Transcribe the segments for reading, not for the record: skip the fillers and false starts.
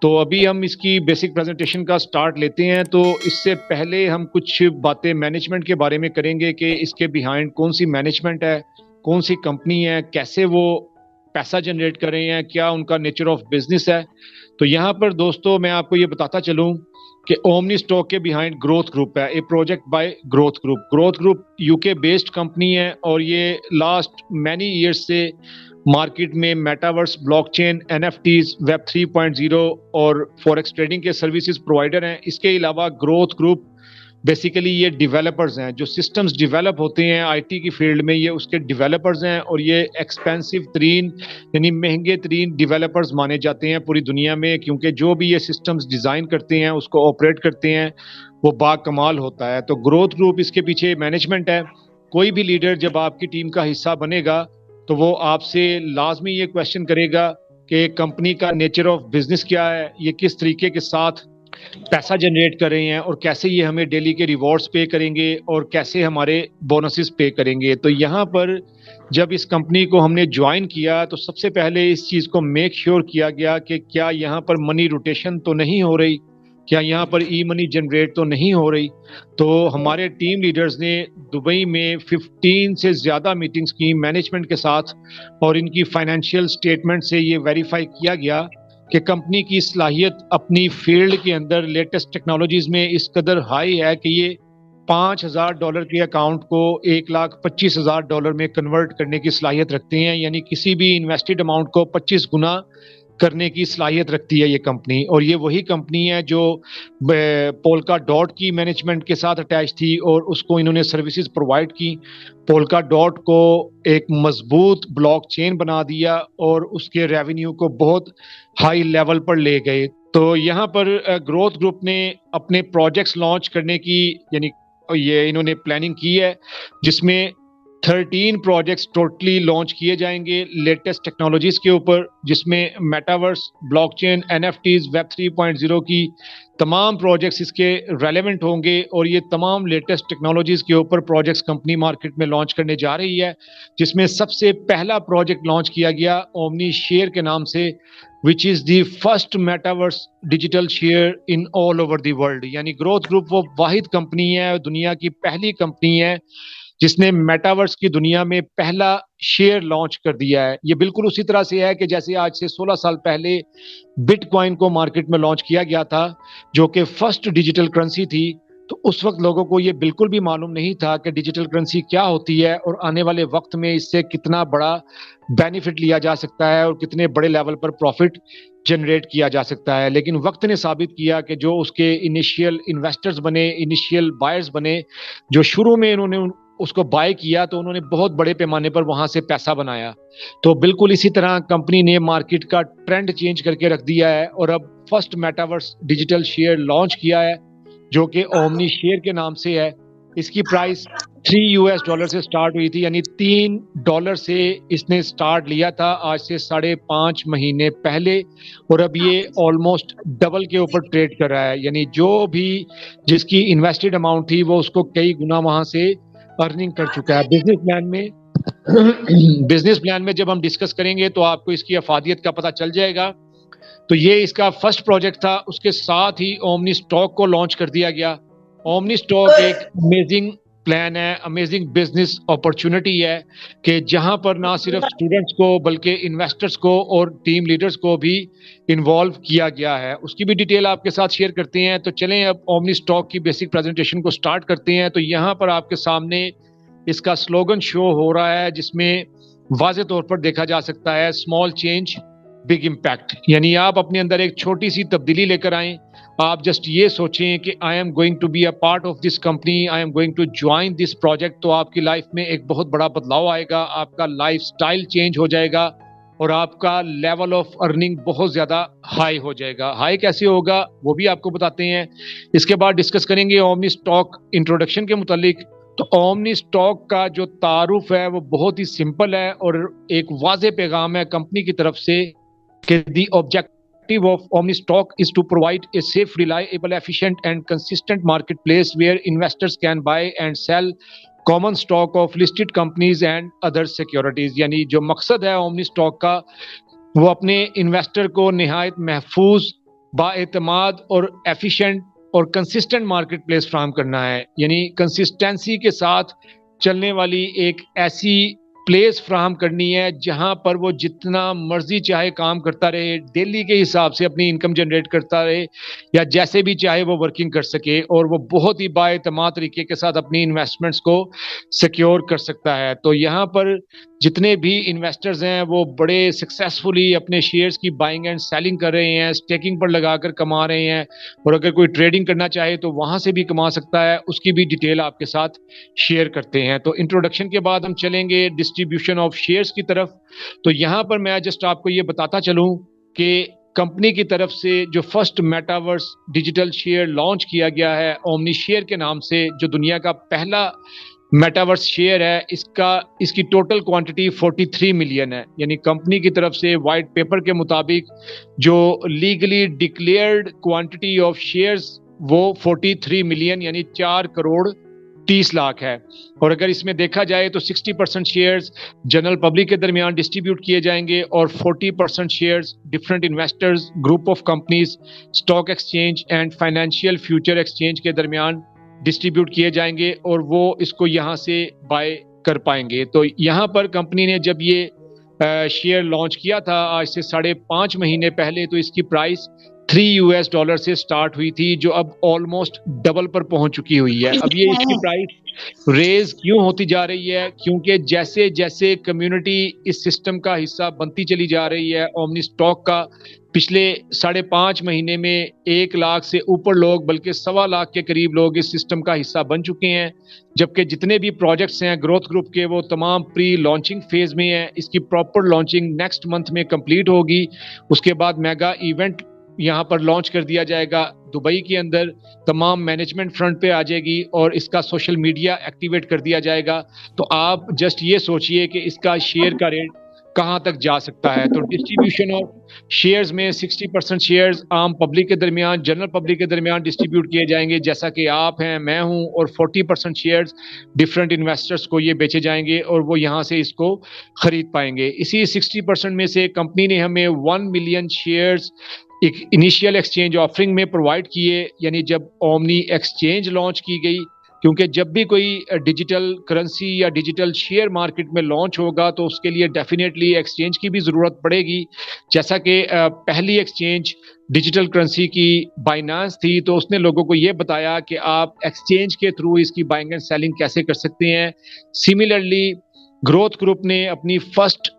تو ابھی ہم اس کی بیسک پریزنٹیشن کا سٹارٹ لیتے ہیں. تو اس سے پہلے ہم کچھ باتیں مینجمنٹ کے بارے میں کریں گے کہ اس کے بیہائنڈ کون سی مینجمنٹ ہے, کون سی کمپنی ہے, کیسے وہ پیسہ جنریٹ کر رہے ہیں, کیا ان کا نیچر آف بزنس ہے. تو یہاں پر دوستو میں آپ کو یہ بتاتا چلوں کہ اومنی اسٹاک کے بیہائنڈ گروتھ گروپ ہے, a project by growth group. Growth group U K based company ہے اور یہ لاسٹ مینی ایئرس سے مارکیٹ میں metaverse, blockchain, N F Ts, web 3.0 اور فوریکس ٹریڈنگ کے سروسز پرووائڈر ہیں. اس کے علاوہ گروتھ گروپ بیسیکلی یہ ڈیولپرز ہیں, جو سسٹمز ڈیولپ ہوتے ہیں آئی ٹی کی فیلڈ میں, یہ اس کے ڈیولپرز ہیں اور یہ ایکسپینسو ترین یعنی مہنگے ترین ڈیولپرز مانے جاتے ہیں پوری دنیا میں, کیونکہ جو بھی یہ سسٹمز ڈیزائن کرتے ہیں اس کو آپریٹ کرتے ہیں وہ با کمال ہوتا ہے. تو گروتھ گروپ اس کے پیچھے مینجمنٹ ہے. کوئی بھی لیڈر جب آپ کی ٹیم کا حصہ بنے گا تو وہ آپ سے لازمی یہ کویشچن کرے گا کہ کمپنی کا نیچر آف بزنس کیا ہے, یہ کس طریقے کے ساتھ پیسہ جنریٹ کر رہے ہیں اور کیسے یہ ہمیں ڈیلی کے ریوارڈز پے کریں گے اور کیسے ہمارے بونسز پے کریں گے. تو یہاں پر جب اس کمپنی کو ہم نے جوائن کیا تو سب سے پہلے اس چیز کو میک شیور کیا گیا کہ کیا یہاں پر منی روٹیشن تو نہیں ہو رہی, کیا یہاں پر ای منی جنریٹ تو نہیں ہو رہی. تو ہمارے ٹیم لیڈرز نے دبئی میں 15 سے زیادہ میٹنگز کی مینجمنٹ کے ساتھ اور ان کی فائنینشیل سٹیٹمنٹ سے یہ ویریفائی کیا گیا کہ کمپنی کی صلاحیت اپنی فیلڈ کے اندر لیٹسٹ ٹیکنالوجیز میں اس قدر ہائی ہے کہ یہ $5,000 کے اکاؤنٹ کو $1,25,000 میں کنورٹ کرنے کی صلاحیت رکھتے ہیں, یعنی کسی بھی انویسٹڈ اماؤنٹ کو 25 گنا کرنے کی صلاحیت رکھتی ہے یہ کمپنی. اور یہ وہی کمپنی ہے جو پولکا ڈاٹ کی مینجمنٹ کے ساتھ اٹیچ تھی اور اس کو انہوں نے سروسز پرووائڈ کی. پولکا ڈاٹ کو ایک مضبوط بلاک چین بنا دیا اور اس کے ریونیو کو بہت ہائی لیول پر لے گئے. تو یہاں پر گروتھ گروپ نے اپنے پروجیکٹس لانچ کرنے کی یعنی یہ انہوں نے پلاننگ کی ہے, جس میں 13 پروجیکٹس ٹوٹلی لانچ کیے جائیں گے لیٹسٹ ٹیکنالوجیز کے اوپر, جس میں metaverse, blockchain, N F Ts, web 3.0 کی تمام پروجیکٹس اس کے ریلیونٹ ہوں گے. اور یہ تمام لیٹسٹ ٹیکنالوجیز کے اوپر پروجیکٹس کمپنی مارکیٹ میں لانچ کرنے جا رہی ہے, جس میں سب سے پہلا پروجیکٹ لانچ کیا گیا اومنی شیئر کے نام سے, which is the first metaverse digital share in all over the world. یعنی گروتھ گروپ وہ واحد کمپنی ہے, دنیا کی پہلی کمپنی ہے جس نے میٹاورس کی دنیا میں پہلا شیئر لانچ کر دیا ہے. یہ بالکل اسی طرح سے ہے کہ جیسے آج سے 16 سال پہلے بٹ کوائن کو مارکیٹ میں لانچ کیا گیا تھا, جو کہ فرسٹ ڈیجیٹل کرنسی تھی. تو اس وقت لوگوں کو یہ بالکل بھی معلوم نہیں تھا کہ ڈیجیٹل کرنسی کیا ہوتی ہے اور آنے والے وقت میں اس سے کتنا بڑا بینیفٹ لیا جا سکتا ہے اور کتنے بڑے لیول پر پروفٹ جنریٹ کیا جا سکتا ہے. لیکن وقت نے ثابت کیا کہ جو اس کے انیشیل انویسٹرز بنے, انیشیل بائرز بنے, جو شروع میں انہوں نے اس کو بائی کیا تو انہوں نے بہت بڑے پیمانے پر وہاں سے پیسہ بنایا. تو بالکل اسی طرح کمپنی نے مارکیٹ کا ٹرینڈ چینج کر کے رکھ دیا ہے اور اب first metaverse digital share launch کیا ہے جو کہ اومنی شیئر کے نام سے ہے. اس کی پرائس $3 سے سٹارٹ ہوئی تھی, یعنی $3 سے اس نے سٹارٹ لیا تھا آج سے 5.5 مہینے پہلے, اور اب یہ آلموسٹ ڈبل کے اوپر ٹریڈ کر رہا ہے. یعنی جو بھی جس کی انویسٹڈ اماؤنٹ تھی وہ اس کو کئی گنا وہاں سے ارننگ کر چکا ہے. بزنس پلان میں جب ہم ڈسکس کریں گے تو آپ کو اس کی افادیت کا پتہ چل جائے گا. تو یہ اس کا فرسٹ پروجیکٹ تھا. اس کے ساتھ ہی اومنی اسٹاک کو لانچ کر دیا گیا. اومنی اسٹاک ایک امیزنگ پلان ہے, امیزنگ بزنس اپرچونٹی ہے کہ جہاں پر نہ صرف اسٹوڈنٹس کو بلکہ انویسٹرز کو اور ٹیم لیڈرز کو بھی انوالو کیا گیا ہے. اس کی بھی ڈیٹیل آپ کے ساتھ شیئر کرتے ہیں. تو چلیں اب اومنی اسٹاک کی بیسک پریزنٹیشن کو سٹارٹ کرتے ہیں. تو یہاں پر آپ کے سامنے اس کا سلوگن شو ہو رہا ہے, جس میں واضح طور پر دیکھا جا سکتا ہے اسمال چینج بگ امپیکٹ. یعنی آپ اپنے اندر ایک چھوٹی سی تبدیلی لے کر آئیں. آپ جسٹ یہ سوچیں کہ I am going to be a part of this company, I am going to join this project. تو آپ کی لائف میں ایک بہت بڑا بدلاؤ آئے گا, آپ کا لائف سٹائل چینج ہو جائے گا اور آپ کا لیول آف ارننگ بہت زیادہ ہائی ہو جائے گا. ہائی کیسے ہوگا وہ بھی آپ کو بتاتے ہیں. اس کے بعد ڈسکس کریں گے اومنی اسٹاک انٹروڈکشن کے متعلق. تو اومنی اسٹاک کا جو تعارف ہے وہ بہت ہی سمپل ہے اور ایک واضح پیغام ہے کمپنی کی طرف سے کہ دی objective of Omni Stock is to provide a safe, reliable, efficient and consistent marketplace where investors can buy and sell common stock of listed companies and other securities. یعنی جو مقصد ہے اومنی اسٹاک کا وہ اپنے انویسٹر کو نہایت محفوظ بااعتماد اور ایفیشینٹ اور کنسسٹنٹ مارکیٹ پلیس فراہم کرنا ہے، یعنی کنسسٹنسی کے ساتھ چلنے والی ایک ایسی پلیس فراہم کرنی ہے جہاں پر وہ جتنا مرضی چاہے کام کرتا رہے، ڈیلی کے حساب سے اپنی انکم جنریٹ کرتا رہے یا جیسے بھی چاہے وہ ورکنگ کر سکے، اور وہ بہت ہی بااعتماد طریقے کے ساتھ اپنی انویسٹمنٹس کو سیکیور کر سکتا ہے۔ تو یہاں پر جتنے بھی انویسٹرز ہیں وہ بڑے سکسیسفلی اپنے شیئرز کی بائنگ اینڈ سیلنگ کر رہے ہیں، اسٹیکنگ پر لگا کر کما رہے ہیں، اور اگر کوئی ٹریڈنگ کرنا چاہے تو وہاں سے بھی کما سکتا ہے، اس کی بھی ڈیٹیل آپ کے ساتھ شیئر کرتے ہیں۔ تو انٹروڈکشن کے بعد ہم چلیں گے ڈسٹریبیوشن آف شیئرز کی طرف۔ تو یہاں پر میں جسٹ آپ کو یہ بتاتا چلوں کہ کمپنی کی طرف سے جو first metaverse digital share launch کیا گیا ہے اومنی شیئر کے نام سے، جو دنیا کا پہلا میٹاورس شیئر ہے، اس کی ٹوٹل کوانٹٹی 43 ملین ہے، یعنی کمپنی کی طرف سے وائٹ پیپر کے مطابق جو legally declared quantity of shares وہ 43 ملین یعنی 4 کروڑ 30 لاکھ ہے۔ اور اگر اس میں دیکھا جائے تو 60% شیئرز جنرل پبلک کے درمیان ڈسٹریبیوٹ کیے جائیں گے، اور 40% shares different investors, group of companies, stock exchange and financial future exchange کے درمیان ڈسٹریبیوٹ کیے جائیں گے، اور وہ اس کو یہاں سے بائی کر پائیں گے۔ تو یہاں پر کمپنی نے جب یہ شیئر لانچ کیا تھا آج سے 5.5 مہینے پہلے، تو اس کی پرائس $3 سے سٹارٹ ہوئی تھی، جو اب آلموسٹ ڈبل پر پہنچ چکی ہوئی ہے۔ اب یہ اس کی پرائس ریز کیوں ہوتی جا رہی ہے؟ کیونکہ جیسے جیسے کمیونٹی اس سسٹم کا حصہ بنتی چلی جا رہی ہے، اومنی اسٹاک کا پچھلے 5.5 مہینے میں 1 لاکھ سے اوپر لوگ، بلکہ 1.25 لاکھ کے قریب لوگ اس سسٹم کا حصہ بن چکے ہیں، جبکہ جتنے بھی پروجیکٹس ہیں گروتھ گروپ کے وہ تمام پری لانچنگ فیز میں ہیں۔ اس کی پراپر لانچنگ نیکسٹ منتھ میں کمپلیٹ ہوگی، اس کے بعد میگا ایونٹ یہاں پر لانچ کر دیا جائے گا دبئی کے اندر، تمام مینجمنٹ فرنٹ پہ آ جائے گی، اور اس کا سوشل میڈیا ایکٹیویٹ کر دیا جائے گا۔ تو آپ جسٹ یہ سوچئے کہ اس کا شیئر کا ریٹ کہاں تک جا سکتا ہے۔ تو ڈسٹریبیوشن آف شیئرز میں 60% شیئرز عام پبلک کے درمیان، جنرل پبلک کے درمیان ڈسٹریبیوٹ کیے جائیں گے، جیسا کہ آپ ہیں، میں ہوں، اور 40% شیئرز ڈفرنٹ انویسٹرز کو یہ بیچے جائیں گے، اور وہ یہاں سے اس کو خرید پائیں گے۔ اسی 60% میں سے کمپنی نے ہمیں 1 ملین شیئرز ایک انیشیل ایکسچینج آفرنگ میں پرووائڈ کیے، یعنی جب اومنی ایکسچینج لانچ کی گئی، کیونکہ جب بھی کوئی ڈیجیٹل کرنسی یا ڈیجیٹل شیئر مارکیٹ میں لانچ ہوگا تو اس کے لیے ڈیفینیٹلی ایکسچینج کی بھی ضرورت پڑے گی۔ جیسا کہ پہلی ایکسچینج ڈیجیٹل کرنسی کی بائنانس تھی، تو اس نے لوگوں کو یہ بتایا کہ آپ ایکسچینج کے تھرو اس کی بائنگ اینڈ سیلنگ کیسے کر سکتے ہیں۔ سملرلی گروتھ گروپ نے اپنی first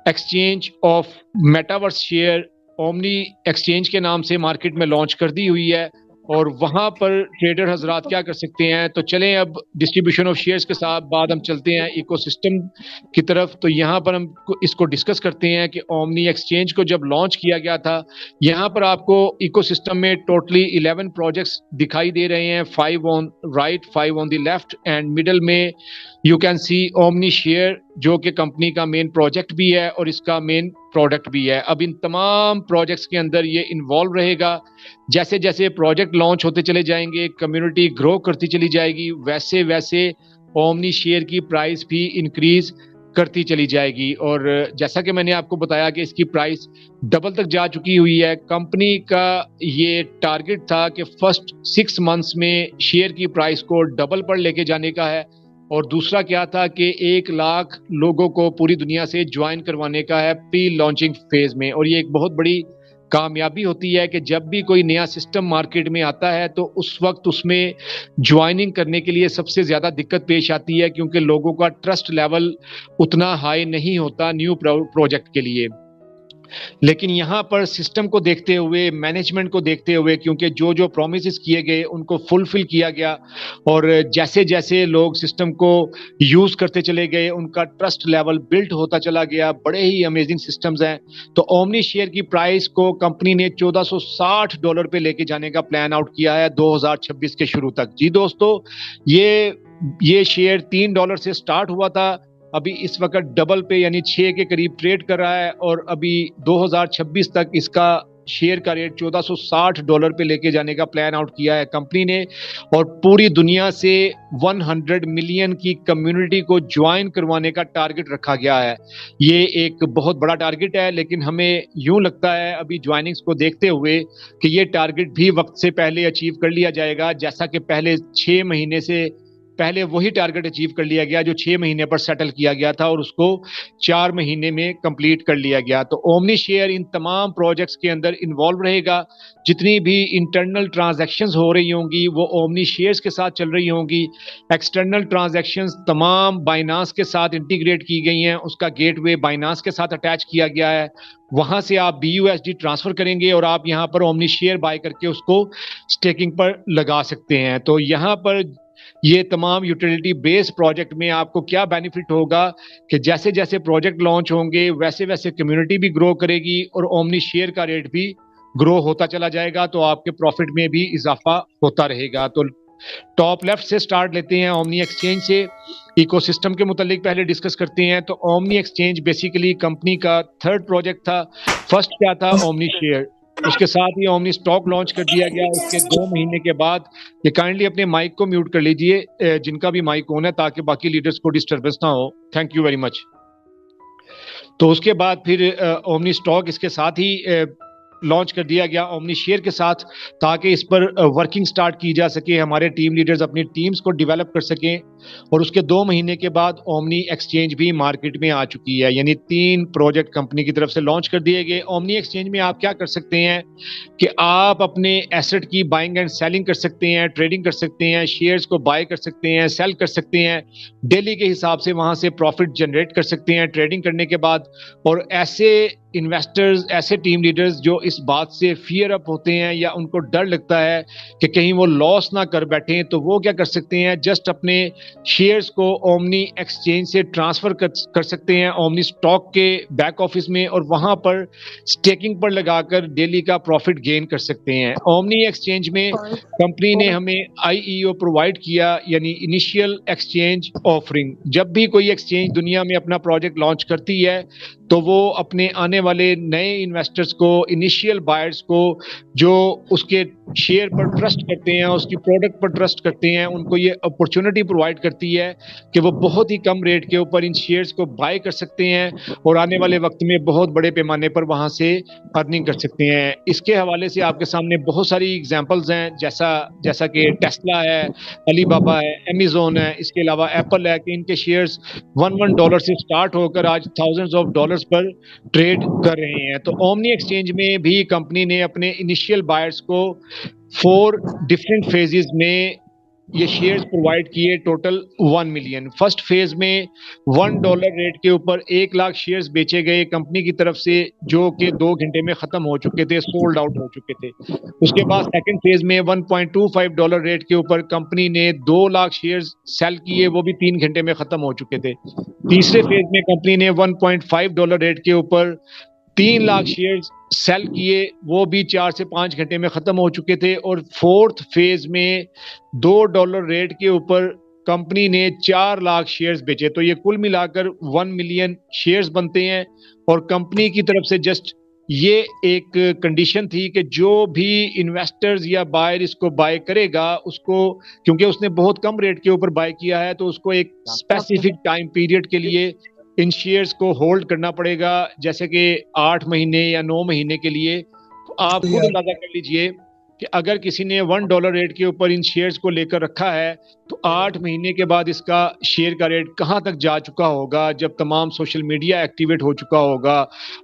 exchange of metaverse share omni exchange کے نام سے مارکیٹ میں لانچ کر دی ہوئی ہے، اور وہاں پر ٹریڈر حضرات کیا کر سکتے ہیں۔ تو چلیں اب ڈسٹریبیوشن آف شیئرز کے ساتھ بعد ہم چلتے ہیں ایکو سسٹم کی طرف۔ تو یہاں پر ہم اس کو ڈسکس کرتے ہیں کہ اومنی ایکسچینج کو جب لانچ کیا گیا تھا، یہاں پر آپ کو ایکو سسٹم میں ٹوٹلی 11 پروجیکٹس دکھائی دے رہے ہیں، 5 on right, 5 on the left, and middle میں you can see omni share, جو کہ کمپنی کا مین پروجیکٹ بھی ہے اور اس کا مین پروڈکٹ بھی ہے۔ اب ان تمام پروجیکٹس کے اندر یہ انوالو رہے گا۔ جیسے جیسے پروجیکٹ لانچ ہوتے چلے جائیں گے، کمیونٹی گرو کرتی چلی جائے گی، ویسے ویسے اومنی شیئر کی پرائس بھی انکریز کرتی چلی جائے گی، اور جیسا کہ میں نے آپ کو بتایا کہ اس کی پرائس ڈبل تک جا چکی ہوئی ہے۔ کمپنی کا یہ ٹارگٹ تھا کہ فرسٹ 6 منتھس میں شیئر کی پرائس کو ڈبل پر لے کے جانے کا ہے، اور دوسرا کیا تھا کہ 1 لاکھ لوگوں کو پوری دنیا سے جوائن کروانے کا ہے پری لانچنگ فیز میں۔ اور یہ ایک بہت بڑی کامیابی ہوتی ہے کہ جب بھی کوئی نیا سسٹم مارکیٹ میں آتا ہے تو اس وقت اس میں جوائننگ کرنے کے لیے سب سے زیادہ دقت پیش آتی ہے، کیونکہ لوگوں کا ٹرسٹ لیول اتنا ہائی نہیں ہوتا نیو پروجیکٹ کے لیے۔ لیکن یہاں پر سسٹم کو دیکھتے ہوئے، مینجمنٹ کو دیکھتے ہوئے، کیونکہ جو جو پرومسز کیے گئے ان کو فلفل کیا گیا، اور جیسے جیسے لوگ سسٹم کو یوز کرتے چلے گئے ان کا ٹرسٹ لیول بلڈ ہوتا چلا گیا۔ بڑے ہی امیزنگ سسٹمز ہیں۔ تو اومنی شیئر کی پرائس کو کمپنی نے $1460 پہ لے کے جانے کا پلان آؤٹ کیا ہے 2026 کے شروع تک۔ جی دوستو، یہ شیئر $3 سے سٹارٹ ہوا تھا، ابھی اس وقت ڈبل پہ یعنی 6 کے قریب ٹریڈ کر رہا ہے، اور ابھی 2026 تک اس کا شیئر کا ریٹ $1460 پہ لے کے جانے کا پلان آؤٹ کیا ہے کمپنی نے, اور پوری دنیا سے 100 ملین کی کمیونٹی کو جوائن کروانے کا ٹارگٹ رکھا گیا ہے. یہ ایک بہت بڑا ٹارگٹ ہے, لیکن ہمیں یوں لگتا ہے ابھی جوائننگز کو دیکھتے ہوئے کہ یہ ٹارگٹ بھی وقت سے پہلے اچیو کر لیا جائے گا, جیسا کہ پہلے 6 مہینے سے پہلے وہی ٹارگٹ اچیو کر لیا گیا جو 6 مہینے پر سیٹل کیا گیا تھا, اور اس کو 4 مہینے میں کمپلیٹ کر لیا گیا. تو اومنی شیئر ان تمام پروجیکٹس کے اندر انوالو رہے گا. جتنی بھی انٹرنل ٹرانزیکشنز ہو رہی ہوں گی وہ اومنی شیئرز کے ساتھ چل رہی ہوں گی. ایکسٹرنل ٹرانزیکشنز تمام بائنانس کے ساتھ انٹیگریٹ کی گئی ہیں, اس کا گیٹ وے بائنانس کے ساتھ اٹیچ کیا گیا ہے. وہاں سے آپ BUSD ٹرانسفر کریں گے اور آپ یہاں پر اومنی شیئر بائی کر کے اس کو اسٹیکنگ پر لگا سکتے ہیں. تو یہاں پر یہ تمام یوٹیلٹی بیس پروجیکٹ میں آپ کو کیا بینیفٹ ہوگا کہ جیسے جیسے پروجیکٹ لانچ ہوں گے ویسے ویسے کمیونٹی بھی گرو کرے گی اور اومنی شیئر کا ریٹ بھی گرو ہوتا چلا جائے گا, تو آپ کے پروفٹ میں بھی اضافہ ہوتا رہے گا. تو ٹاپ لیفٹ سے سٹارٹ لیتے ہیں اومنی ایکسچینج سے. ایکو سسٹم کے متعلق پہلے ڈسکس کرتے ہیں. تو اومنی ایکسچینج بیسیکلی کمپنی کا 3rd پروجیکٹ تھا. فرسٹ کیا تھا؟ Omni share. اس کے ساتھ ہی اومنی اسٹاک لانچ کر دیا گیا. اس کے 2 مہینے کے بعد یہ کائنڈلی اپنے مائک کو میوٹ کر لیجئے جن کا بھی مائک آن ہے تاکہ باقی لیڈرز کو ڈسٹربنس نہ ہو. Thank you very much. تو اس کے بعد پھر اومنی اسٹاک اس کے ساتھ ہی لانچ کر دیا گیا اومنی شیئر کے ساتھ, تاکہ اس پر ورکنگ سٹارٹ کی جا سکے, ہمارے ٹیم لیڈرز اپنی ٹیمز کو ڈیولپ کر سکیں. اور اس کے 2 مہینے کے بعد اومنی ایکسچینج بھی مارکیٹ میں آ چکی ہے, یعنی 3 پروجیکٹ کمپنی کی طرف سے لانچ کر دیے گئے. اومنی ایکسچینج میں آپ کیا کر سکتے ہیں کہ آپ اپنے ایسٹ کی بائنگ اینڈ سیلنگ کر سکتے ہیں, ٹریڈنگ کر سکتے ہیں, شیئرز کو بائی کر سکتے ہیں, سیل کر سکتے ہیں, ڈیلی کے حساب سے وہاں سے پروفٹ جنریٹ کر سکتے ہیں ٹریڈنگ کرنے کے بعد. اور ایسے انویسٹرز, ایسے ٹیم لیڈرز جو اس بات سے فیئر اپ ہوتے ہیں یا ان کو ڈر لگتا ہے کہ کہیں وہ لاس نہ کر بیٹھیں, تو وہ کیا کر سکتے ہیں, جسٹ اپنے شیئرز کو اومنی ایکسچینج سے ٹرانسفر کر سکتے ہیں اومنی اسٹاک کے بیک آفس میں, اور وہاں پر اسٹیکنگ پر لگا کر ڈیلی کا پروفٹ گین کر سکتے ہیں. اومنی ایکسچینج میں کمپنی نے ہمیں IEO پرووائڈ کیا, یعنی انیشیل ایکسچینج آفرنگ. جب بھی کوئی ایکسچینج دنیا میں اپنا پروجیکٹ لانچ کرتی ہے تو وہ اپنے آنے والے نئے انویسٹرز کو, انیشیل بائرز کو, جو اس کے شیئر پر ٹرسٹ کرتے ہیں, اس کی پروڈکٹ پر ٹرسٹ کرتے ہیں, ان کو یہ اپرچونٹی پرووائڈ کرتی ہے کہ وہ بہت ہی کم ریٹ کے اوپر ان شیئرز کو بائی کر سکتے ہیں اور آنے والے وقت میں بہت بڑے پیمانے پر وہاں سے ارننگ کر سکتے ہیں. اس کے حوالے سے آپ کے سامنے بہت ساری ایگزامپلز ہیں, جیسا کہ ٹیسلا ہے, علی بابا ہے, امیزون ہے, اس کے علاوہ ایپل ہے, کہ ان کے شیئرز $1 سے سٹارٹ ہو کر آج thousands of dollars پر ٹریڈ کر رہے ہیں. تو اومنی ایکسچینج میں بھی کمپنی نے اپنے انیشیل بائرز کو 4 ڈفرینٹ فیزز میں یہ شیئرز پرووائڈ کیے, ٹوٹل 1 ملین. فرسٹ فیز میں $1 ریٹ کے اوپر 1 لاکھ شیئرز بیچے گئے کمپنی کی طرف سے, جو کہ 2 گھنٹے میں ختم ہو چکے تھے, سولڈ آؤٹ ہو چکے تھے. اس کے بعد سیکنڈ فیز میں $1.25 ریٹ کے اوپر کمپنی نے 2 لاکھ شیئرز سیل کیے, وہ بھی 3 گھنٹے میں ختم ہو چکے تھے. تیسرے فیز میں کمپنی نے $1.5 ریٹ کے اوپر 3 لاکھ شیئرز سیل کیے, وہ بھی 4 سے 5 گھنٹے میں ختم ہو چکے تھے. اور فورتھ فیز میں $2 ریٹ کے اوپر کمپنی نے 4 لاکھ شیئرز بیچے. تو یہ کل ملا کر 1 ملین شیئرز بنتے ہیں. اور کمپنی کی طرف سے جسٹ یہ ایک کنڈیشن تھی کہ جو بھی انویسٹرز یا بائر اس کو بائی کرے گا, اس کو, کیونکہ اس نے بہت کم ریٹ کے اوپر بائی کیا ہے, تو اس کو ایک اسپیسیفک ٹائم پیریڈ کے لیے ان شیئرز کو ہولڈ کرنا پڑے گا, جیسے کہ 8 مہینے یا 9 مہینے کے لیے. آپ خود اندازہ کر لیجئے کہ اگر کسی نے $1 ریٹ کے اوپر ان شیئرز کو لے کر رکھا ہے تو 8 مہینے کے بعد اس کا شیئر کا ریٹ کہاں تک جا چکا ہوگا, جب تمام سوشل میڈیا ایکٹیویٹ ہو چکا ہوگا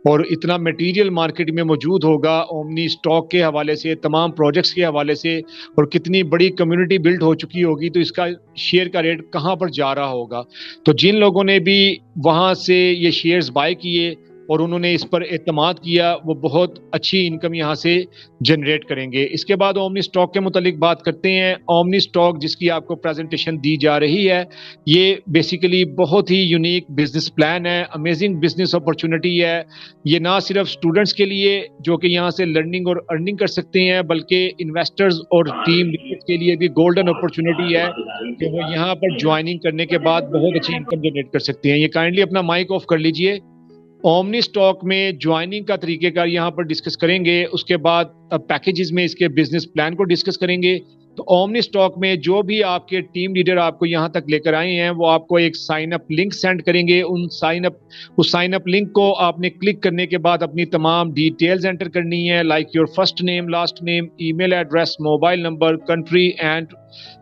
اور اتنا میٹیریل مارکیٹ میں موجود ہوگا اومنی اسٹاک کے حوالے سے, تمام پروجیکٹس کے حوالے سے, اور کتنی بڑی کمیونٹی بلڈ ہو چکی ہوگی, تو اس کا شیئر کا ریٹ کہاں پر جا رہا ہوگا. تو جن لوگوں نے بھی وہاں سے یہ شیئرز بائی کیے اور انہوں نے اس پر اعتماد کیا, وہ بہت اچھی انکم یہاں سے جنریٹ کریں گے. اس کے بعد اومنی اسٹاک کے متعلق بات کرتے ہیں. اومنی اسٹاک جس کی آپ کو پریزنٹیشن دی جا رہی ہے, یہ بیسیکلی بہت ہی یونیک بزنس پلان ہے, امیزنگ بزنس اپرچونٹی ہے. یہ نہ صرف اسٹوڈنٹس کے لیے جو کہ یہاں سے لرننگ اور ارننگ کر سکتے ہیں, بلکہ انویسٹرز اور ٹیم لیڈرز کے لیے بھی گولڈن اپرچونٹی ہے کہ وہ یہاں پر جوائننگ کرنے کے بعد بہت اچھی انکم جنریٹ کر سکتے ہیں. یہ کائنڈلی اپنا مائک آف کر لیجئے اومنی اسٹاک میں جوائننگ کا طریقہ کار یہاں پر ڈسکس کریں گے. اس کے بعد پیکیجز میں اس کے بزنس پلان کو ڈسکس کریں گے. تو اومنی اسٹاک میں جو بھی آپ کے ٹیم لیڈر آپ کو یہاں تک لے کر آئے ہیں وہ آپ کو ایک سائن اپ لنک سینڈ کریں گے. اس سائن اپ لنک کو آپ نے کلک کرنے کے بعد اپنی تمام ڈیٹیلز انٹر کرنی ہے, like your first name, last name, E mail address, mobile number, country and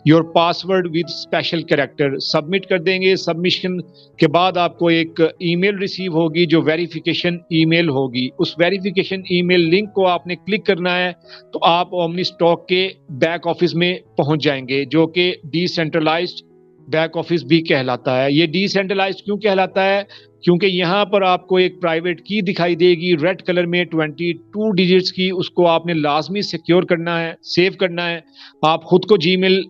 your password with special character. Submit کر دیں گے. سبمیشن کے بعد آپ کو ایک ای میل ریسیو ہوگی جو ویریفیکیشن ای میل ہوگی. اس ویریفیکیشن ای میل لنک کو آپ نے کلک کرنا ہے تو آپ اومنی اسٹاک کے بیک آفس میں پہنچ جائیں گے, جو کہ ڈی سینٹرلائزڈ بیک آفس بھی کہلاتا ہے. یہ ڈی سینٹرلائزڈ کیوں کہلاتا ہے؟ کیونکہ یہاں پر آپ کو ایک پرائیویٹ کی دکھائی دے گی ریڈ کلر میں 22 ڈیجٹس کی. اس کو آپ نے لازمی سیکیور کرنا ہے, سیو کرنا ہے. آپ خود کو جی میل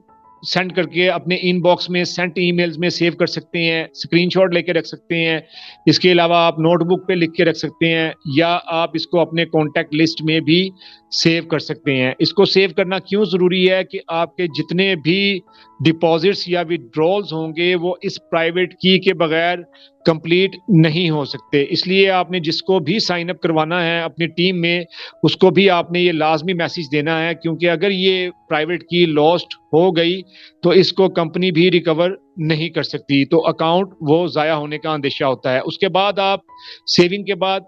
سینڈ کر کے اپنے ان باکس میں سینٹ ای میلز میں سیو کر سکتے ہیں, اسکرین شاٹ لے کے رکھ سکتے ہیں. اس کے علاوہ آپ نوٹ بک پہ لکھ کے رکھ سکتے ہیں, یا آپ اس کو اپنے کانٹیکٹ لسٹ میں بھی سیو کر سکتے ہیں. اس کو سیو کرنا کیوں ضروری ہے؟ کہ آپ کے جتنے بھی ڈپازٹس یا وڈرالز ہوں گے وہ اس پرائیویٹ کی کے بغیر کمپلیٹ نہیں ہو سکتے. اس لیے آپ نے جس کو بھی سائن اپ کروانا ہے اپنی ٹیم میں, اس کو بھی آپ نے یہ لازمی میسج دینا ہے, کیونکہ اگر یہ پرائیویٹ کی لاسٹ ہو گئی تو اس کو کمپنی بھی ریکور نہیں کر سکتی, تو اکاؤنٹ وہ ضائع ہونے کا اندیشہ ہوتا ہے. اس کے بعد آپ سیونگ کے بعد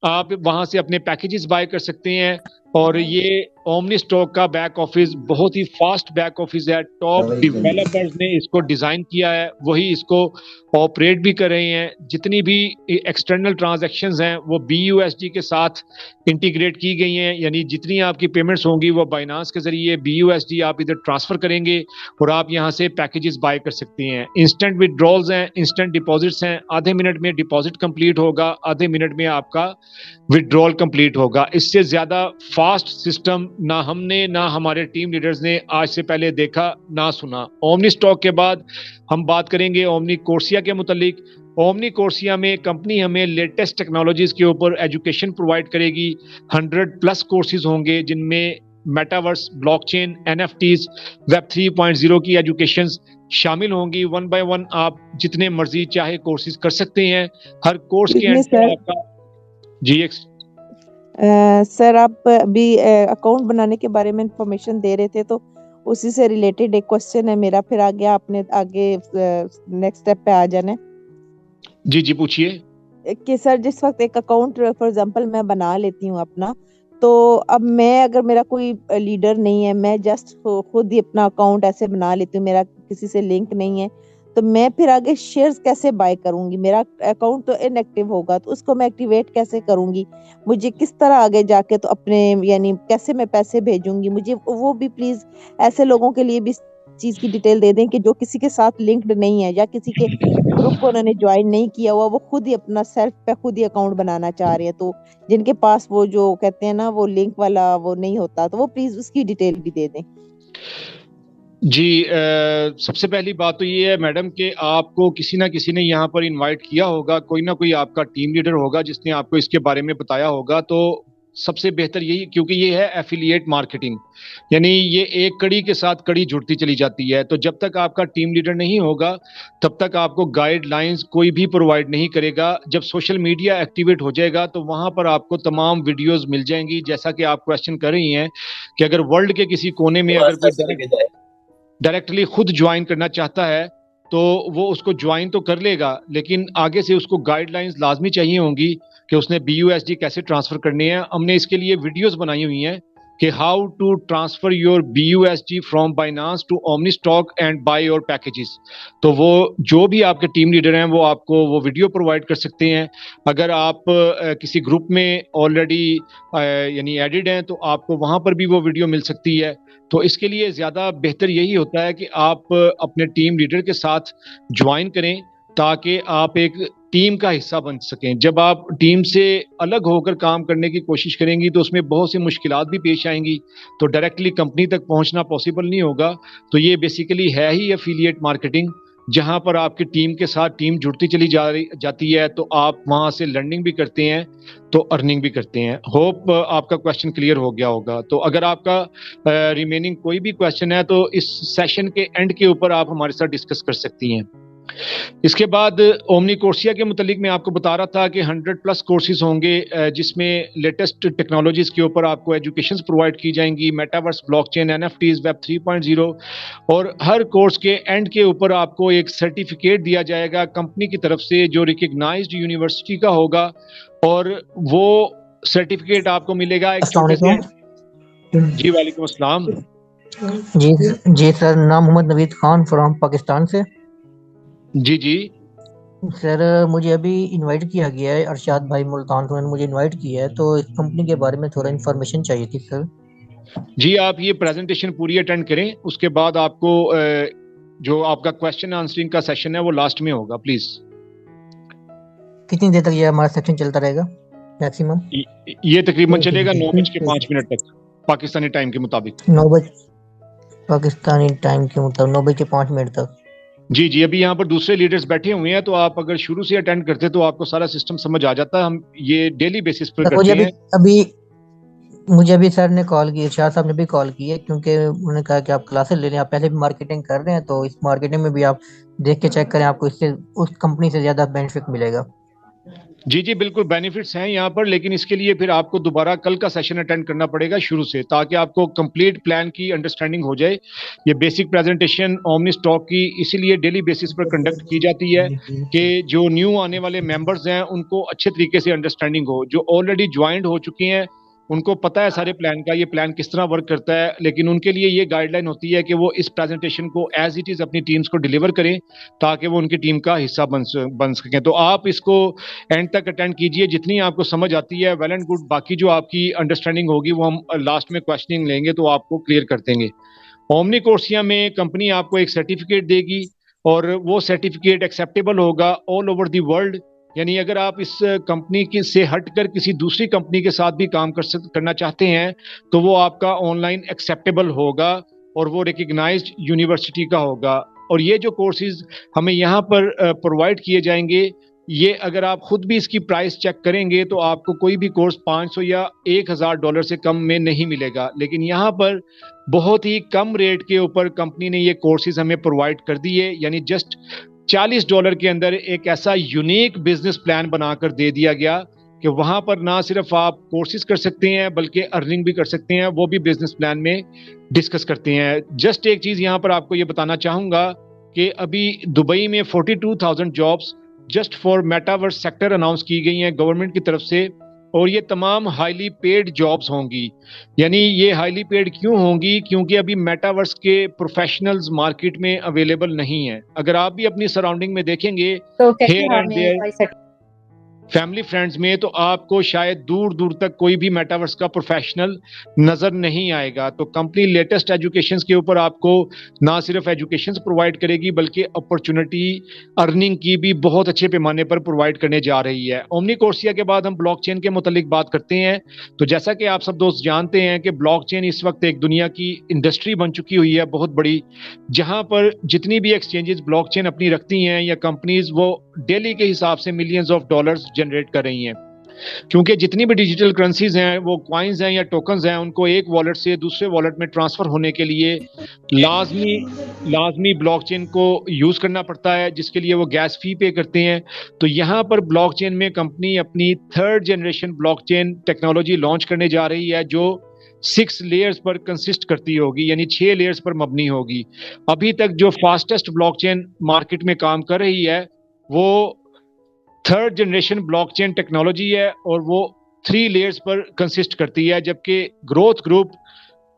آپ وہاں سے اپنے پیکیجز بائی کر سکتے ہیں. اور یہ اومنی اسٹاک کا بیک آفس بہت ہی فاسٹ بیک آفس ہے. ٹاپ ڈیولپرز نے اس کو ڈیزائن کیا ہے, وہی اس کو آپریٹ بھی کر رہے ہیں. جتنی بھی ایکسٹرنل ٹرانزیکشنز ہیں وہ بی یو ایس ڈی کے ساتھ انٹیگریٹ کی گئی ہیں, یعنی جتنی آپ کی پیمنٹس ہوں گی وہ بائنانس کے ذریعے بی یو ایس ڈی آپ ادھر ٹرانسفر کریں گے اور آپ یہاں سے پیکیجز بائی کر سکتے ہیں. انسٹنٹ وڈرالز ہیں, انسٹنٹ ڈپازٹس ہیں. آدھے منٹ میں ڈپازٹ کمپلیٹ ہوگا, آدھے منٹ میں آپ کا وڈرال کمپلیٹ ہوگا. اس سے زیادہ فاسٹ سسٹم نہ ہم نے نہ ہمارے ٹیم لیڈرز نے آج سے پہلے دیکھا نہ سنا. اومنی اسٹاک کے بعد ہم بات کریں گے اومنی کورسیا کے متعلق. اومنی کورسیا میں کمپنی ہمیں لیٹسٹ ٹیکنالوجیز کے اوپر ایجوکیشن پرووائڈ کرے گی. 100+ کورسز ہوں گے جن میں metaverse, blockchain, NFT, web 3.0 کی ایجوکیشنز شامل ہوں گی. 1 by 1 آپ جتنے مرضی چاہے کورسز کر سکتے ہیں. ہر کورس کے اندر آپ کا جی سر آپ ابھی اکاؤنٹ بنانے کے بارے میں انفارمیشن دے رہے تھے, تو اسی سے ریلیٹڈ ایک کوسچن ہے میرا, پھر آگے آپ نے آگے نیکسٹ اسٹیپ پہ آ جانا ہے. جی پوچھیے. کہ سر جس وقت ایک اکاؤنٹ فار ایگزامپل میں بنا لیتی ہوں اپنا, تو اب میں اگر میرا کوئی لیڈر نہیں ہے, میں جسٹ خود ہی اپنا اکاؤنٹ ایسے بنا لیتی ہوں, میرا کسی سے لنک نہیں ہے, تو میں پھر آگے شیئرز کیسے بائی کروں گی؟ میرا اکاؤنٹ تو ان ایکٹیو ہوگا, تو اس کو میں ایکٹیویٹ کیسے کروں گی؟ مجھے کس طرح آگے جا کے تو اپنے یعنی کیسے میں پیسے بھیجوں گی؟ مجھے وہ بھی پلیز ایسے لوگوں کے لیے بھی چیز کی ڈیٹیل دے دیں کہ جو کسی کے ساتھ لنکڈ نہیں ہے یا کسی کے گروپ کو انہوں نے جوائن نہیں کیا ہوا, وہ خود ہی اپنا سیلف پہ خود ہی اکاؤنٹ بنانا چاہ رہے ہیں, تو جن کے پاس وہ جو کہتے ہیں نا وہ لنک والا وہ نہیں ہوتا, تو وہ پلیز اس کی ڈیٹیل بھی دے دیں. جی سب سے پہلی بات تو یہ ہے میڈم کہ آپ کو کسی نہ کسی نے یہاں پر انوائٹ کیا ہوگا, کوئی نہ کوئی آپ کا ٹیم لیڈر ہوگا جس نے آپ کو اس کے بارے میں بتایا ہوگا. تو سب سے بہتر یہی, کیونکہ یہ ہے ایفیلیٹ مارکیٹنگ, یعنی یہ ایک کڑی کے ساتھ کڑی جڑتی چلی جاتی ہے. تو جب تک آپ کا ٹیم لیڈر نہیں ہوگا تب تک آپ کو گائیڈ لائنز کوئی بھی پرووائڈ نہیں کرے گا. جب سوشل میڈیا ایکٹیویٹ ہو جائے گا تو وہاں پر آپ کو تمام ویڈیوز مل جائیں گی. جیسا کہ آپ کویسچن کر رہی ہیں کہ اگر ورلڈ کے کسی کونے میں اگر کوئی ڈائریکٹلی خود جوائن کرنا چاہتا ہے تو وہ اس کو جوائن تو کر لے گا, لیکن آگے سے اس کو گائیڈ لائنز لازمی چاہیے ہوں گی کہ اس نے بی یو ایس ڈی کیسے ٹرانسفر کرنے ہیں. ہم نے اس کے لیے ویڈیوز بنائی ہوئی ہیں کہ how to transfer your B U S D from Binance to Omni Stock and buy your packages. تو وہ جو بھی آپ کے ٹیم لیڈر ہیں وہ آپ کو وہ ویڈیو پرووائڈ کر سکتے ہیں. اگر آپ کسی گروپ میں آلریڈی یعنی ایڈڈ ہیں تو آپ کو وہاں پر بھی وہ ویڈیو مل سکتی ہے. تو اس کے لیے زیادہ بہتر یہی ہوتا ہے کہ آپ اپنے ٹیم لیڈر کے ساتھ جوائن کریں تاکہ آپ ایک ٹیم کا حصہ بن سکیں. جب آپ ٹیم سے الگ ہو کر کام کرنے کی کوشش کریں گی تو اس میں بہت سی مشکلات بھی پیش آئیں گی, تو ڈائریکٹلی کمپنی تک پہنچنا پاسبل نہیں ہوگا. تو یہ بیسیکلی ہے ہی ایفیلیٹ مارکیٹنگ, جہاں پر آپ کی ٹیم کے ساتھ ٹیم جڑتی چلی جاتی ہے, تو آپ وہاں سے لرننگ بھی کرتے ہیں تو ارننگ بھی کرتے ہیں. ہوپ آپ کا کویشچن کلیئر ہو گیا ہوگا. تو اگر آپ کا ریمیننگ کوئی بھی کویشچن ہے تو اس سیشن کے اینڈ کے اوپر آپ ہمارے ساتھ ڈسکس کر سکتی ہیں. اس کے بعد اومنی کورسیا کے متعلق میں آپ کو بتا رہا تھا کہ 100+ کورسز ہوں گے جس میں لیٹسٹ ٹیکنالوجیز کے اوپر آپ کو ایجوکیشنز پرووائڈ کی جائیں گی، metaverse, blockchain, NFTs، web 3.0، اور ہر کورس کے اینڈ کے اوپر آپ کو ایک سرٹیفکیٹ دیا جائے گا کمپنی کی طرف سے جو ریکگنائزڈ یونیورسٹی کا ہوگا، اور وہ سرٹیفکیٹ آپ کو ملے گا ایک السلام چھوٹے سے. علیکم. جی وعلیکم السلام. جی سر، نام محمد نوید خان فرام پاکستان سے. جی جی سر مجھے ابھی انوائٹ کیا گیا ہے، ارشاد بھائی ملتان نے مجھے انوائٹ کیا ہے، تو اس کمپنی کے بارے میں تھوڑا انفارمیشن چاہیے تھی سر. جی آپ یہ پریزنٹیشن پوری اٹینڈ کریں، اس کے بعد آپ کو جو آپ کا کویسچن آنسرنگ کا سیشن ہے وہ لاسٹ میں ہوگا پلیز. کتنی دیر تک یہ ہمارا سیکشن چلتا رہے گا میکسیمم؟ یہ تقریباً چلے گا 9:05 تک پاکستانی ٹائم کے مطابق. 9 بج پاکستانی ٹائم کے مطابق 9:05 تک. جی جی ابھی یہاں پر دوسرے لیڈرز بیٹھے ہوئے ہیں، تو آپ اگر شروع سے اٹینڈ کرتے تو آپ کو سارا سسٹم سمجھ آ جاتا. ہم یہ ڈیلی بیسس پر کرتے ہیں. مجھے ابھی سر نے کال کی، شاہ صاحب نے بھی کال کی ہے، کیونکہ انہوں نے کہا کہ آپ کلاسز لے لیں، آپ پہلے بھی مارکیٹنگ کر رہے ہیں، تو اس مارکیٹنگ میں بھی آپ دیکھ کے چیک کریں، آپ کو اس سے اس کمپنی سے زیادہ بینیفٹ ملے گا. جی جی بالکل بینیفٹس ہیں یہاں پر، لیکن اس کے لیے پھر آپ کو دوبارہ کل کا سیشن اٹینڈ کرنا پڑے گا شروع سے، تاکہ آپ کو کمپلیٹ پلان کی انڈرسٹینڈنگ ہو جائے. یہ بیسک پریزنٹیشن اومنی اسٹاک کی اسی لیے ڈیلی بیسس پر کنڈکٹ کی جاتی ہے کہ جو نیو آنے والے ممبرز ہیں ان کو اچھے طریقے سے انڈرسٹینڈنگ ہو. جو آلریڈی جوائنڈ ہو چکے ہیں ان کو پتہ ہے سارے پلان کا، یہ پلان کس طرح ورک کرتا ہے، لیکن ان کے لیے یہ گائیڈ لائن ہوتی ہے کہ وہ اس پریزنٹیشن کو ایز اٹ از اپنی ٹیمز کو ڈیلیور کریں تاکہ وہ ان کی ٹیم کا حصہ بن سکیں. تو آپ اس کو اینڈ تک اٹینڈ کیجئے، جتنی آپ کو سمجھ آتی ہے ویل اینڈ گڈ، باقی جو آپ کی انڈرسٹینڈنگ ہوگی وہ ہم لاسٹ میں کویسچننگ لیں گے تو آپ کو کلیئر کر دیں گے. اومنی کورسیا میں کمپنی آپ کو ایک سرٹیفکیٹ دے گی، اور وہ سرٹیفکیٹ ایکسیپٹیبل ہوگا آل اوور دی ورلڈ. یعنی اگر آپ اس کمپنی کی سے ہٹ کر کسی دوسری کمپنی کے ساتھ بھی کام کرنا چاہتے ہیں تو وہ آپ کا آن لائن ایکسیپٹیبل ہوگا، اور وہ ریکگنائزڈ یونیورسٹی کا ہوگا. اور یہ جو کورسز ہمیں یہاں پر پرووائڈ کیے جائیں گے، یہ اگر آپ خود بھی اس کی پرائس چیک کریں گے تو آپ کو کوئی بھی کورس $500 یا $1000 سے کم میں نہیں ملے گا. لیکن یہاں پر بہت ہی کم ریٹ کے اوپر کمپنی نے یہ کورسز ہمیں پرووائڈ کر دیے، یعنی جسٹ $40 کے اندر ایک ایسا یونیک بزنس پلان بنا کر دے دیا گیا کہ وہاں پر نہ صرف آپ کورسز کر سکتے ہیں بلکہ ارننگ بھی کر سکتے ہیں، وہ بھی بزنس پلان میں ڈسکس کرتے ہیں. جسٹ ایک چیز یہاں پر آپ کو یہ بتانا چاہوں گا کہ ابھی دبئی میں 42,000 jobs just for metaverse sector announce کی گئی ہیں گورنمنٹ کی طرف سے، اور یہ تمام ہائیلی پیڈ جابس ہوں گی. یعنی یہ ہائیلی پیڈ کیوں ہوں گی؟ کیونکہ ابھی میٹاورس کے پروفیشنلز مارکیٹ میں اویلیبل نہیں ہیں. اگر آپ بھی اپنی سراؤنڈنگ میں دیکھیں گے here and there family friends میں، تو آپ کو شاید دور دور تک کوئی بھی میٹاورس کا پروفیشنل نظر نہیں آئے گا. تو کمپنی لیٹسٹ ایجوکیشنز کے اوپر آپ کو نہ صرف ایجوکیشنز پرووائڈ کرے گی بلکہ اپرچونٹی ارننگ کی بھی بہت اچھے پیمانے پر پرووائڈ کرنے جا رہی ہے. اومنی کورسیا کے بعد ہم بلاک چین کے متعلق بات کرتے ہیں. تو جیسا کہ آپ سب دوست جانتے ہیں کہ بلاک چین اس وقت ایک دنیا کی انڈسٹری بن چکی ہوئی ہے بہت بڑی، جہاں پر جتنی بھی ایکسچینجز بلاک چین اپنی رکھتی ہیں یا کمپنیز، وہ ڈیلی کے حساب سے ملینز آف ڈالرز جنریٹ کر رہی ہیں. کیونکہ جتنی بھی ڈیجیٹل کرنسیز ہیں، وہ کوائنز ہیں یا ٹوکنز ہیں، ان کو ایک والٹ سے دوسرے والٹ میں ٹرانسفر ہونے کے لیے لازمی بلاک چین کو یوز کرنا پڑتا ہے، جس کے لیے وہ گیس فی پے کرتے ہیں. تو یہاں پر بلاک چین میں کمپنی اپنی 3rd جنریشن بلاک چین ٹیکنالوجی لانچ کرنے جا رہی ہے جو 6 لیئرز پر کنسسٹ کرتی ہوگی، یعنی 6 لیئرز پر مبنی ہوگی. ابھی تک جو فاسٹسٹ بلاک چین مارکیٹ میں کام کر رہی ہے وہ 3rd جنریشن بلاک چین ٹیکنالوجی ہے، اور وہ 3 لیئرز پر کنسسٹ کرتی ہے، جبکہ growth group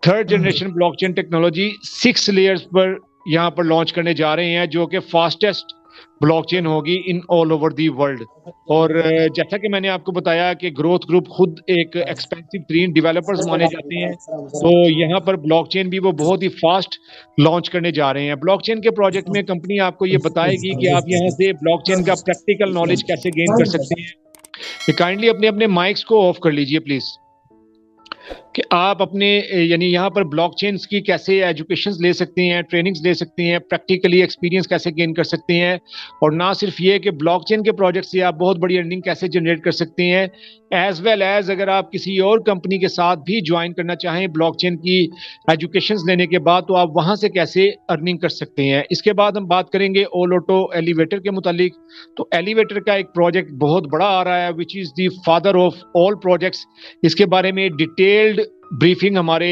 3rd generation block چین ٹیکنالوجی 6 لیئرز پر یہاں پر لانچ کرنے جا رہے ہیں، جو کہ فاسٹسٹ بلاک چین ہوگی ان آل اوور دی ورلڈ. اور جیسا کہ میں نے آپ کو بتایا کہ گروتھ گروپ خود ایک ایکسپینسو ترین ڈیولپرز مانے جاتے ہیں، تو یہاں پر بلاک چین بھی وہ بہت ہی فاسٹ لانچ کرنے جا رہے ہیں. بلاک چین کے پروجیکٹ میں کمپنی آپ کو یہ بتائے گی کہ آپ یہاں سے بلاک چین کا پریکٹیکل نالج کیسے گین کر سکتے ہیں. کہ کائنڈلی اپنے مائکس کو آف کر لیجئے پلیز. کہ آپ اپنے یعنی یہاں پر بلاک چینز کی کیسے ایجوکیشنز لے سکتے ہیں, ٹریننگز لے سکتے ہیں, پریکٹیکلی ایکسپیرینس کیسے گین کر سکتے ہیں, اور نہ صرف یہ کہ بلاک چین کے پروجیکٹ سے آپ بہت بڑی ارننگ کیسے جنریٹ کر سکتے ہیں, ایز ویل ایز اگر آپ کسی اور کمپنی کے ساتھ بھی جوائن کرنا چاہیں بلاک چین کی ایجوکیشنز لینے کے بعد, تو آپ وہاں سے کیسے ارننگ کر سکتے ہیں. اس کے بعد ہم بات کریں گے اولوٹو ایلیویٹر کے متعلق. تو ایلیویٹر کا ایک پروجیکٹ بہت بڑا آ رہا ہے which is the father of all projects. اس کے بارے میں ڈیٹیلڈ بریفنگ ہمارے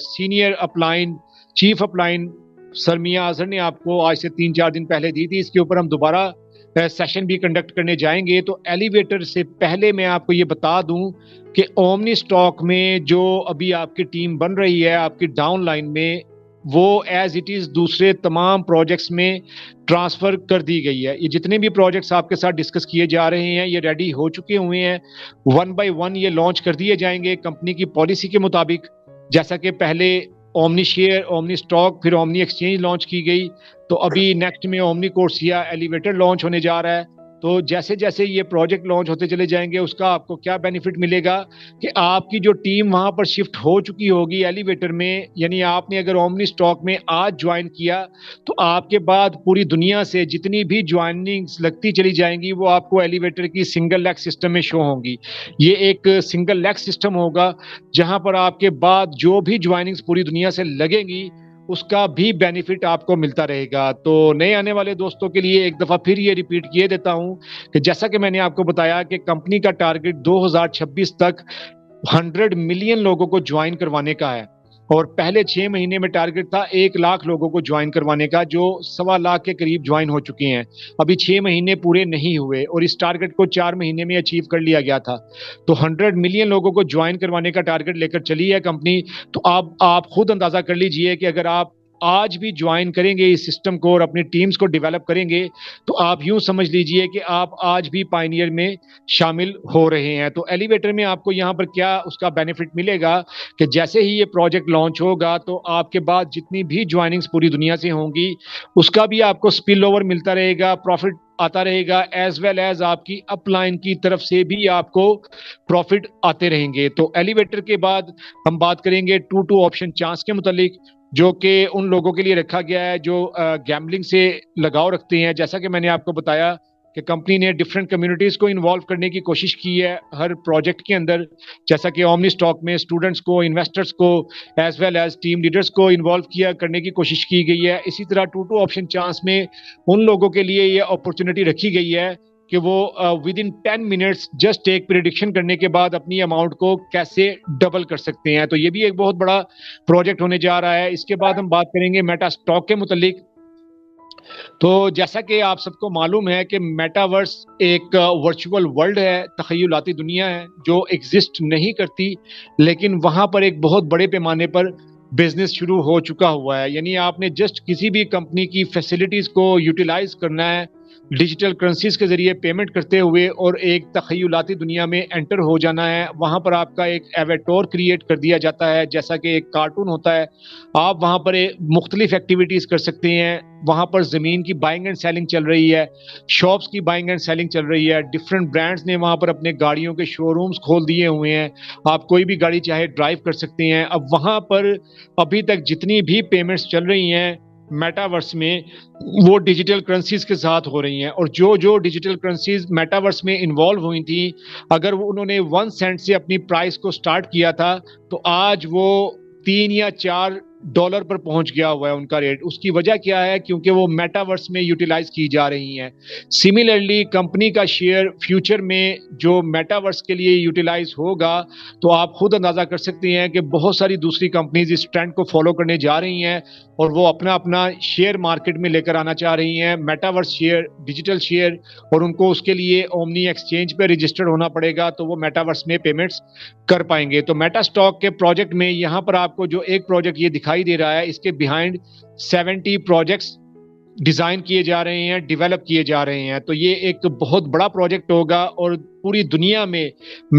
senior upline chief upline sir Mian Azhar نے آپ کو آج سے 3-4 دن پہلے دی تھی. اس کے اوپر ہم دوبارہ سیشن بھی کنڈکٹ کرنے جائیں گے. تو ایلیویٹر سے پہلے میں آپ کو یہ بتا دوں کہ اومنی اسٹاک میں جو ابھی آپ کی ٹیم بن رہی ہے آپ کی ڈاؤن لائن میں, وہ ایز اٹ از دوسرے تمام پروجیکٹس میں ٹرانسفر کر دی گئی ہے. یہ جتنے بھی پروجیکٹس آپ کے ساتھ ڈسکس کیے جا رہے ہیں یہ ریڈی ہو چکے ہوئے ہیں, 1 by 1 یہ لانچ کر دیے جائیں گے کمپنی کی پالیسی کے مطابق. جیسا کہ پہلے اومنی شیئر, اومنی اسٹاک, پھر اومنی ایکسچینج لانچ کی گئی, تو ابھی نیکسٹ میں اومنی کورسیا ایلیویٹر لانچ ہونے جا رہا ہے. تو جیسے جیسے یہ پروجیکٹ لانچ ہوتے چلے جائیں گے اس کا آپ کو کیا بینیفٹ ملے گا کہ آپ کی جو ٹیم وہاں پر شفٹ ہو چکی ہوگی ایلیویٹر میں, یعنی آپ نے اگر اومنی اسٹاک میں آج جوائن کیا تو آپ کے بعد پوری دنیا سے جتنی بھی جوائننگز لگتی چلی جائیں گی وہ آپ کو ایلیویٹر کی سنگل لیگ سسٹم میں شو ہوں گی. یہ ایک سنگل لیگ سسٹم ہوگا جہاں پر آپ کے بعد جو بھی جوائننگز پوری دنیا سے لگیں گی اس کا بھی بینیفٹ آپ کو ملتا رہے گا. تو نئے آنے والے دوستوں کے لیے ایک دفعہ پھر یہ ریپیٹ کیے دیتا ہوں کہ جیسا کہ میں نے آپ کو بتایا کہ کمپنی کا ٹارگٹ 2026 تک 100 ملین لوگوں کو جوائن کروانے کا ہے, اور پہلے 6 مہینے میں ٹارگٹ تھا 1 لاکھ لوگوں کو جوائن کروانے کا, جو 1.25 لاکھ کے قریب جوائن ہو چکے ہیں. ابھی 6 مہینے پورے نہیں ہوئے اور اس ٹارگٹ کو 4 مہینے میں اچیو کر لیا گیا تھا. تو 100 ملین لوگوں کو جوائن کروانے کا ٹارگٹ لے کر چلی ہے کمپنی. تو آپ خود اندازہ کر لیجئے کہ اگر آپ آج بھی جوائن کریں گے اس سسٹم کو اور اپنی ٹیمز کو ڈیولپ کریں گے تو آپ یوں سمجھ لیجئے کہ آپ آج بھی پائنیئر میں شامل ہو رہے ہیں. تو ایلیویٹر میں آپ کو یہاں پر کیا اس کا بینیفٹ ملے گا کہ جیسے ہی یہ پروجیکٹ لانچ ہوگا تو آپ کے بعد جتنی بھی جوائننگز پوری دنیا سے ہوں گی اس کا بھی آپ کو سپل اوور ملتا رہے گا, پروفٹ آتا رہے گا, ایز ویل ایز آپ کی اپ لائن کی طرف سے بھی آپ کو پروفٹ آتے رہیں گے. تو ایلیویٹر کے بعد ہم بات کریں گے 2 آپشن چانس کے متعلق, جو کہ ان لوگوں کے لیے رکھا گیا ہے جو گیمبلنگ سے لگاؤ رکھتے ہیں. جیسا کہ میں نے آپ کو بتایا کہ کمپنی نے ڈفرینٹ کمیونٹیز کو انوالو کرنے کی کوشش کی ہے ہر پروجیکٹ کے اندر, جیسا کہ اومنی اسٹاک میں اسٹوڈنٹس کو, انویسٹرز کو, as well as team leaders کو انوالو کرنے کی کوشش کی گئی ہے. اسی طرح 2 آپشن چانس میں ان لوگوں کے لیے یہ اپرچونٹی رکھی گئی ہے کہ وہ ود ان 10 منٹس جسٹ ایک پریڈکشن کرنے کے بعد اپنی اماؤنٹ کو کیسے ڈبل کر سکتے ہیں. تو یہ بھی ایک بہت بڑا پروجیکٹ ہونے جا رہا ہے. اس کے بعد ہم بات کریں گے میٹا اسٹاک کے متعلق. تو جیسا کہ آپ سب کو معلوم ہے کہ میٹاورس ایک ورچوئل ورلڈ ہے, تخیلاتی دنیا ہے جو ایگزسٹ نہیں کرتی, لیکن وہاں پر ایک بہت بڑے پیمانے پر بزنس شروع ہو چکا ہوا ہے. یعنی آپ نے جسٹ کسی بھی کمپنی کی فیسلٹیز کو یوٹیلائز کرنا ہے ڈیجیٹل کرنسیز کے ذریعے پیمنٹ کرتے ہوئے اور ایک تخیلاتی دنیا میں انٹر ہو جانا ہے. وہاں پر آپ کا ایک ایویٹور کریٹ کر دیا جاتا ہے جیسا کہ ایک کارٹون ہوتا ہے. آپ وہاں پر مختلف ایکٹیویٹیز کر سکتے ہیں. وہاں پر زمین کی بائنگ اینڈ سیلنگ چل رہی ہے, شاپس کی بائنگ اینڈ سیلنگ چل رہی ہے, ڈفرینٹ برانڈز نے وہاں پر اپنے گاڑیوں کے شو رومز کھول دیے ہوئے ہیں. آپ کوئی بھی گاڑی چاہے ڈرائیو کر سکتے ہیں. اب وہاں پر ابھی تک جتنی بھی پیمنٹس چل رہی ہیں میٹاورس میں وہ ڈیجیٹل کرنسیز کے ساتھ ہو رہی ہیں, اور جو ڈیجیٹل کرنسیز میٹاورس میں انوالو ہوئی تھیں اگر انہوں نے 1 سینٹ سے اپنی پرائس کو سٹارٹ کیا تھا تو آج وہ 3 یا 4 ڈالر پر پہنچ گیا ہوا ہے ان کا ریٹ. اس کی وجہ کیا ہے؟ کیونکہ وہ میٹاورس میں یوٹیلائز کی جا رہی ہیں. سملرلی کمپنی کا شیئر فیوچر میں جو میٹاورس کے لیے یوٹیلائز ہوگا تو آپ خود اندازہ کر سکتے ہیں کہ بہت ساری دوسری کمپنیز اس ٹرینڈ کو فالو کرنے جا رہی ہیں اور وہ اپنا شیئر مارکیٹ میں لے کر آنا چاہ رہی ہیں, میٹاورس شیئر, ڈیجیٹل شیئر, اور ان کو اس کے لیے اومنی ایکسچینج پہ رجسٹرڈ ہونا پڑے گا تو وہ میٹاورس میں پیمنٹس کر پائیں گے. تو میٹا اسٹاک کے پروجیکٹ میں یہاں پر آپ کو جو ایک پروجیکٹ یہ دکھائی دے رہا ہے اس کے بیہائنڈ 70 پروجیکٹس ڈیزائن کیے جا رہے ہیں, ڈیولپ کیے جا رہے ہیں. تو یہ ایک بہت بڑا پروجیکٹ ہوگا اور پوری دنیا میں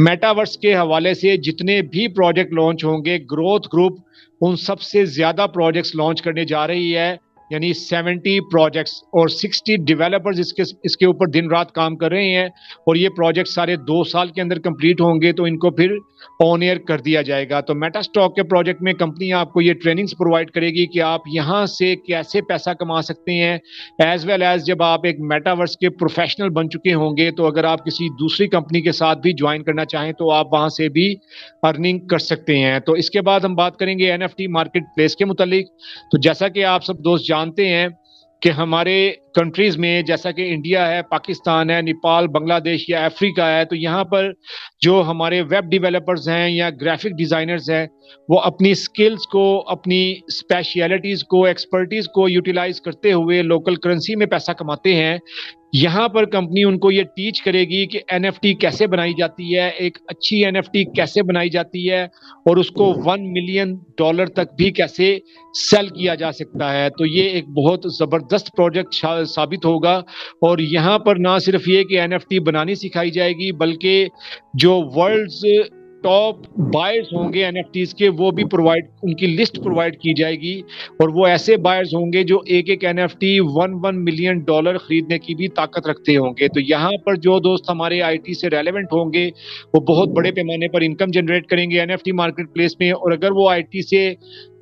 میٹاورس کے حوالے سے جتنے بھی پروجیکٹ لانچ ہوں گے گروتھ گروپ ان سب سے زیادہ پروجیکٹس لانچ کرنے جا رہی ہے یعنی 70 پروجیکٹس اور 60 ڈیولپرز اس کے اوپر دن رات کام کر رہے ہیں، اور یہ پروجیکٹ سارے 2 سال کے اندر کمپلیٹ ہوں گے تو ان کو پھر آن ایئر کر دیا جائے گا۔ تو میٹا اسٹاک کے پروجیکٹ میں کمپنی آپ کو یہ ٹریننگز پرووائڈ کرے گی کہ آپ یہاں سے کیسے پیسہ کما سکتے ہیں، ایز ویل ایز جب آپ ایک میٹاورس کے پروفیشنل بن چکے ہوں گے تو اگر آپ کسی دوسری کمپنی کے ساتھ بھی جوائن کرنا چاہیں تو آپ وہاں سے بھی ارننگ کر سکتے ہیں۔ تو اس کے بعد ہم بات کریں گے NFT مارکیٹ پلیس کے متعلق۔ تو جیسا کہ آپ سب دوست جانتے ہیں کہ ہمارے کنٹریز میں جیسا کہ انڈیا ہے، پاکستان ہے، نیپال، بنگلہ دیش یا افریقہ ہے، تو یہاں پر جو ہمارے ویب ڈیولپرز ہیں یا گرافک ڈیزائنرز ہیں وہ اپنی سکلز کو، اپنی اسپیشیلٹیز کو، ایکسپرٹیز کو یوٹیلائز کرتے ہوئے لوکل کرنسی میں پیسہ کماتے ہیں۔ یہاں پر کمپنی ان کو یہ ٹیچ کرے گی کہ NFT کیسے بنائی جاتی ہے، ایک اچھی NFT کیسے بنائی جاتی ہے، اور اس کو $1 ملین تک بھی کیسے سیل کیا جا سکتا ہے۔ تو یہ ایک بہت زبردست پروجیکٹ ثابت ہوگا، اور یہاں پر نہ صرف یہ کہ NFT بنانی سکھائی جائے گی بلکہ جو ورلڈز ٹاپ بائرز ہوں گے NFTs کے وہ بھی ان کی لسٹ پرووائڈ کی جائے گی، اور وہ ایسے بائرز ہوں گے جو ایک NFT $1 ملین خریدنے کی بھی طاقت رکھتے ہوں گے۔ تو یہاں پر جو دوست ہمارے IT سے ریلیونٹ ہوں گے وہ بہت بڑے پیمانے پر انکم جنریٹ کریں گے NFT مارکیٹ پلیس میں، اور اگر وہ IT سے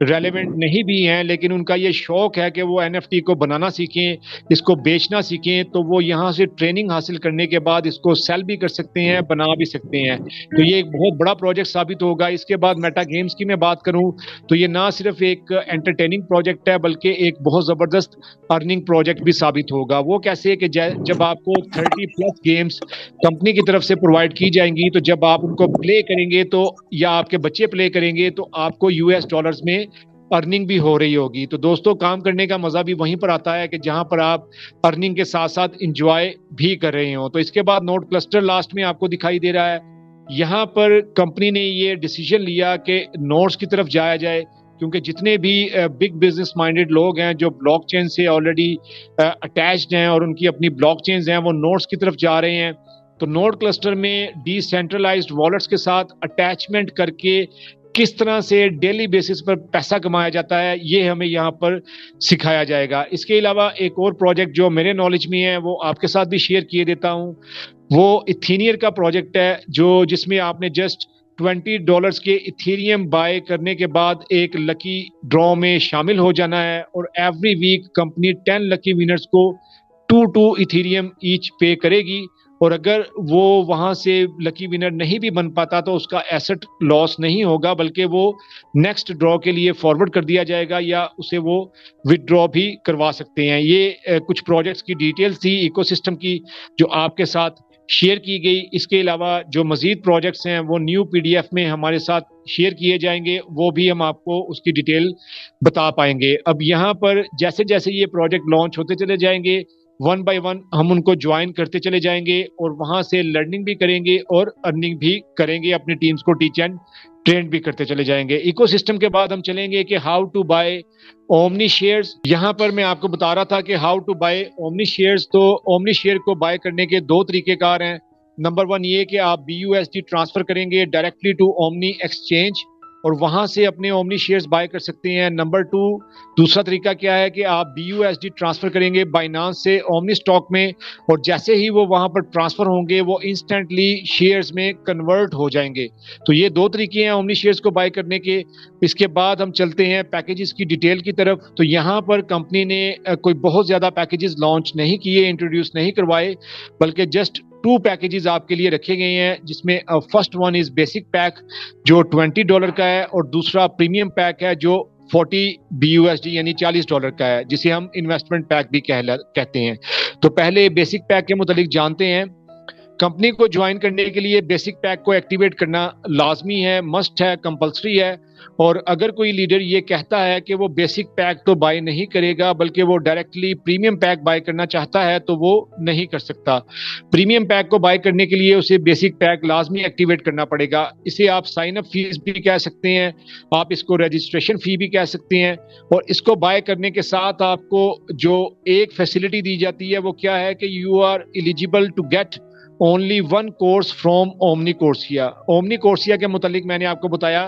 ریلیونٹ نہیں بھی ہیں لیکن ان کا یہ شوق ہے کہ وہ NFT کو بنانا سیکھیں، اس کو بیچنا سیکھیں، تو وہ یہاں سے ٹریننگ حاصل کرنے کے بعد اس کو سیل بھی کر سکتے ہیں، بنا بھی سکتے ہیں۔ تو یہ ایک بہت بڑا پروجیکٹ ثابت ہوگا۔ اس کے بعد میٹا گیمز کی میں بات کروں تو یہ نہ صرف ایک انٹرٹیننگ پروجیکٹ ہے بلکہ ایک بہت زبردست ارننگ پروجیکٹ بھی ثابت ہوگا۔ وہ کیسے کہ جب آپ کو 30+ گیمز کمپنی کی طرف سے پرووائڈ کی جائیں گی تو جب آپ ان کو پلے کریں گے تو یا آپ کے بچے پلے کریں گے تو آپ کو US میں ارننگ بھی ہو رہی ہوگی۔ تو دوستوں کام کرنے کا مزہ بھی وہیں پر آتا ہے کہ جہاں پر آپ ارننگ کے ساتھ ساتھ انجوائے بھی کر رہے ہوں۔ تو اس کے بعد نوڈ کلسٹر لاسٹ میں آپ کو دکھائی دے رہا ہے۔ یہاں پر کمپنی نے یہ ڈیسیجن لیا کہ نوڈز کی طرف جایا جائے، کیونکہ جتنے بھی بگ بزنس مائنڈڈ لوگ ہیں جو بلاک چین سے آلریڈی اٹیچڈ ہیں اور ان کی اپنی بلاک چینز ہیں وہ نوڈز کی طرف جا رہے ہیں۔ تو نوڈ کلسٹر میں ڈی سینٹرلائزڈ والٹس کے ساتھ اٹیچمنٹ کر کے کس طرح سے ڈیلی بیسس پر پیسہ کمایا جاتا ہے یہ ہمیں یہاں پر سکھایا جائے گا۔ اس کے علاوہ ایک اور پروجیکٹ جو میرے نالج میں ہے وہ آپ کے ساتھ بھی شیئر کیے دیتا ہوں، وہ ایتھینئر کا پروجیکٹ ہے جس میں آپ نے جسٹ $20 کے ایتھیریم بائی کرنے کے بعد ایک لکی ڈرا میں شامل ہو جانا ہے، اور ایوری ویک کمپنی 10 لکی ونرز کو 2 ایتھیریم ایچ پے کرے گی، اور اگر وہ وہاں سے لکی ونر نہیں بھی بن پاتا تو اس کا ایسٹ لاس نہیں ہوگا بلکہ وہ نیکسٹ ڈرا کے لیے فارورڈ کر دیا جائے گا یا اسے وہ وڈرا بھی کروا سکتے ہیں۔ یہ کچھ پروجیکٹس کی ڈیٹیلز تھی ایکو سسٹم کی جو آپ کے ساتھ شیئر کی گئی۔ اس کے علاوہ جو مزید پروجیکٹس ہیں وہ نیو PDF میں ہمارے ساتھ شیئر کیے جائیں گے، وہ بھی ہم آپ کو اس کی ڈیٹیل بتا پائیں گے۔ اب یہاں پر جیسے جیسے یہ پروجیکٹ لانچ ہوتے چلے جائیں گے 1 by 1 ہم ان کو جوائن کرتے چلے جائیں گے اور وہاں سے لرننگ بھی کریں گے اور ارننگ بھی کریں گے، اپنی ٹیمز کو ٹیچ اینڈ ٹرین بھی کرتے چلے جائیں گے۔ ایکو سسٹم کے بعد ہم چلیں گے کہ how to buy Omni shares. یہاں پر میں آپ کو بتا رہا تھا کہ how to buy Omni shares, تو اومنی شیئر کو بائی کرنے کے 2 طریقے کار ہیں۔ نمبر 1 یہ کہ آپ BUSD ٹرانسفر کریں گے ڈائریکٹلی ٹو اومنی ایکسچینج اور وہاں سے اپنے اومنی شیئرز بائی کر سکتے ہیں۔ نمبر 2 دوسرا طریقہ کیا ہے کہ آپ BUSD ٹرانسفر کریں گے بائنانس سے اومنی اسٹاک میں، اور جیسے ہی وہ وہاں پر ٹرانسفر ہوں گے وہ انسٹنٹلی شیئرز میں کنورٹ ہو جائیں گے۔ تو یہ 2 طریقے ہیں اومنی شیئرز کو بائی کرنے کے۔ اس کے بعد ہم چلتے ہیں پیکیجز کی ڈیٹیل کی طرف۔ تو یہاں پر کمپنی نے کوئی بہت زیادہ پیکیجز لانچ نہیں کیے، انٹروڈیوس نہیں کروائے، بلکہ جسٹ 2 پیکیجز آپ کے لیے رکھے گئے ہیں، جس میں first one is basic pack جو $20 کا ہے، اور دوسرا پریمیم پیک ہے جو $40 BUSD یعنی $40 کا ہے، جسے ہم انویسٹمنٹ پیک بھی کہتے ہیں۔ تو پہلے بیسک پیک کے متعلق جانتے ہیں۔ کمپنی کو جوائن کرنے کے لیے بیسک پیک کو ایکٹیویٹ کرنا لازمی ہے، مسٹ ہے، کمپلسری ہے، اور اگر کوئی لیڈر یہ کہتا ہے کہ وہ بیسک پیک تو بائی نہیں کرے گا بلکہ وہ ڈائریکٹلی پریمیم پیک بائی کرنا چاہتا ہے تو وہ نہیں کر سکتا۔ پریمیم پیک کو بائی کرنے کے لیے اسے بیسک پیک لازمی ایکٹیویٹ کرنا پڑے گا۔ اسے آپ سائن اپ فیس بھی کہہ سکتے ہیں، آپ اس کو رجسٹریشن فی بھی کہہ سکتے ہیں، اور اس کو بائی کرنے کے ساتھ آپ کو جو ایک فیسلٹی دی جاتی ہے وہ کیا ہے کہ you are eligible to get only 1 course from Omni Coursera۔ Omni Coursera کے متعلق میں نے آپ کو بتایا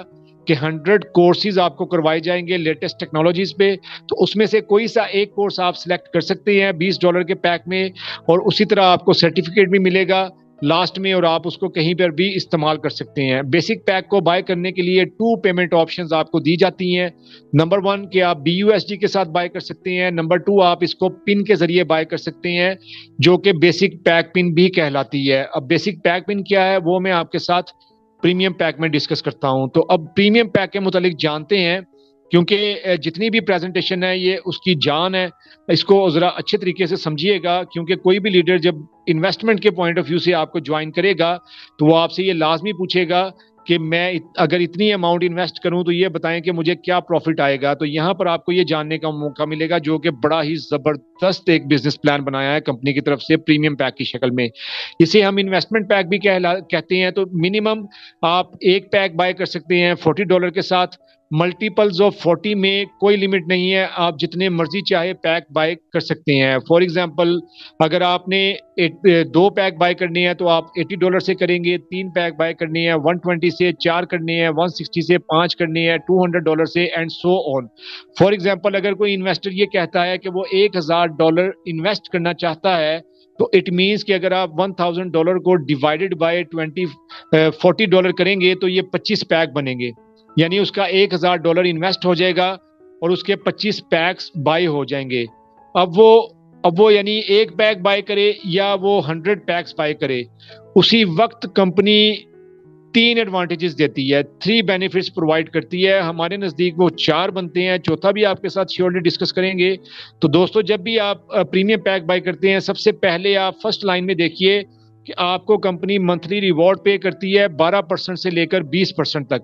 کہ 100 کورسز آپ کو کروائے جائیں گے لیٹسٹ ٹیکنالوجیز پہ, تو اس میں سے کوئی سا ایک کورس آپ سلیکٹ کر سکتے ہیں $20 کے پیک میں, اور اسی طرح آپ کو سرٹیفکیٹ بھی ملے گا لاسٹ میں, اور آپ اس کو کہیں پر بھی استعمال کر سکتے ہیں. بیسک پیک کو بائی کرنے کے لیے 2 پیمنٹ آپشنز آپ کو دی جاتی ہیں. نمبر 1 کہ آپ BUSD کے ساتھ بائی کر سکتے ہیں, نمبر 2 آپ اس کو پن کے ذریعے بائی کر سکتے ہیں جو کہ بیسک پیک پن بھی کہلاتی ہے. اب بیسک پیک پن کیا ہے وہ میں آپ کے ساتھ پریمیم پیک میں ڈسکس کرتا ہوں. تو اب پریمیم پیک کے متعلق جانتے ہیں, کیونکہ جتنی بھی پریزنٹیشن ہے یہ اس کی جان ہے, اس کو ذرا اچھے طریقے سے سمجھیے گا, کیونکہ کوئی بھی لیڈر جب انویسٹمنٹ کے پوائنٹ آف ویو سے آپ کو جوائن کرے گا تو وہ آپ سے یہ لازمی پوچھے گا کہ میں اگر اتنی اماؤنٹ انویسٹ کروں تو یہ بتائیں کہ مجھے کیا پروفٹ آئے گا. تو یہاں پر آپ کو یہ جاننے کا موقع ملے گا, جو کہ بڑا ہی زبردست ایک بزنس پلان بنایا ہے کمپنی کی طرف سے پریمیم پیک کی شکل میں. اسے ہم انویسٹمنٹ پیک بھی کہتے ہیں. تو منیمم آپ ایک پیک بائی کر سکتے ہیں $40 کے ساتھ, ملٹیپلز آف 40 میں کوئی لمٹ نہیں ہے, آپ جتنے مرضی چاہے پیک بائی کر سکتے ہیں. فار ایگزامپل اگر آپ نے 2 پیک بائی کرنی ہے تو آپ $80 سے کریں گے, 3 پیک بائی کرنی ہے 120 سے, 4 کرنی ہے 160 سے, 5 کرنی ہے $200 سے, and so on. For example اگر کوئی انویسٹر یہ کہتا ہے کہ وہ $1000 انویسٹ کرنا چاہتا ہے, تو اٹ مینس کہ اگر آپ $1000 کو ڈیوائڈڈ بائی $40 کریں گے تو یہ 25 پیک بنیں گے, یعنی اس کا $1000 انویسٹ ہو جائے گا اور اس کے 25 پیکس بائی ہو جائیں گے. اب وہ یعنی ایک پیک بائی کرے یا وہ 100 پیکس بائی کرے, اسی وقت کمپنی 3 ایڈوانٹیجز دیتی ہے, 3 بینیفٹس پرووائڈ کرتی ہے. ہمارے نزدیک وہ 4 بنتے ہیں, چوتھا بھی آپ کے ساتھ شیورلی ڈسکس کریں گے. تو دوستو جب بھی آپ پریمیم پیک بائی کرتے ہیں, سب سے پہلے آپ فرسٹ لائن میں دیکھیے کہ آپ کو کمپنی منتھلی ریوارڈ پے کرتی ہے 12% سے لے کر 20% تک.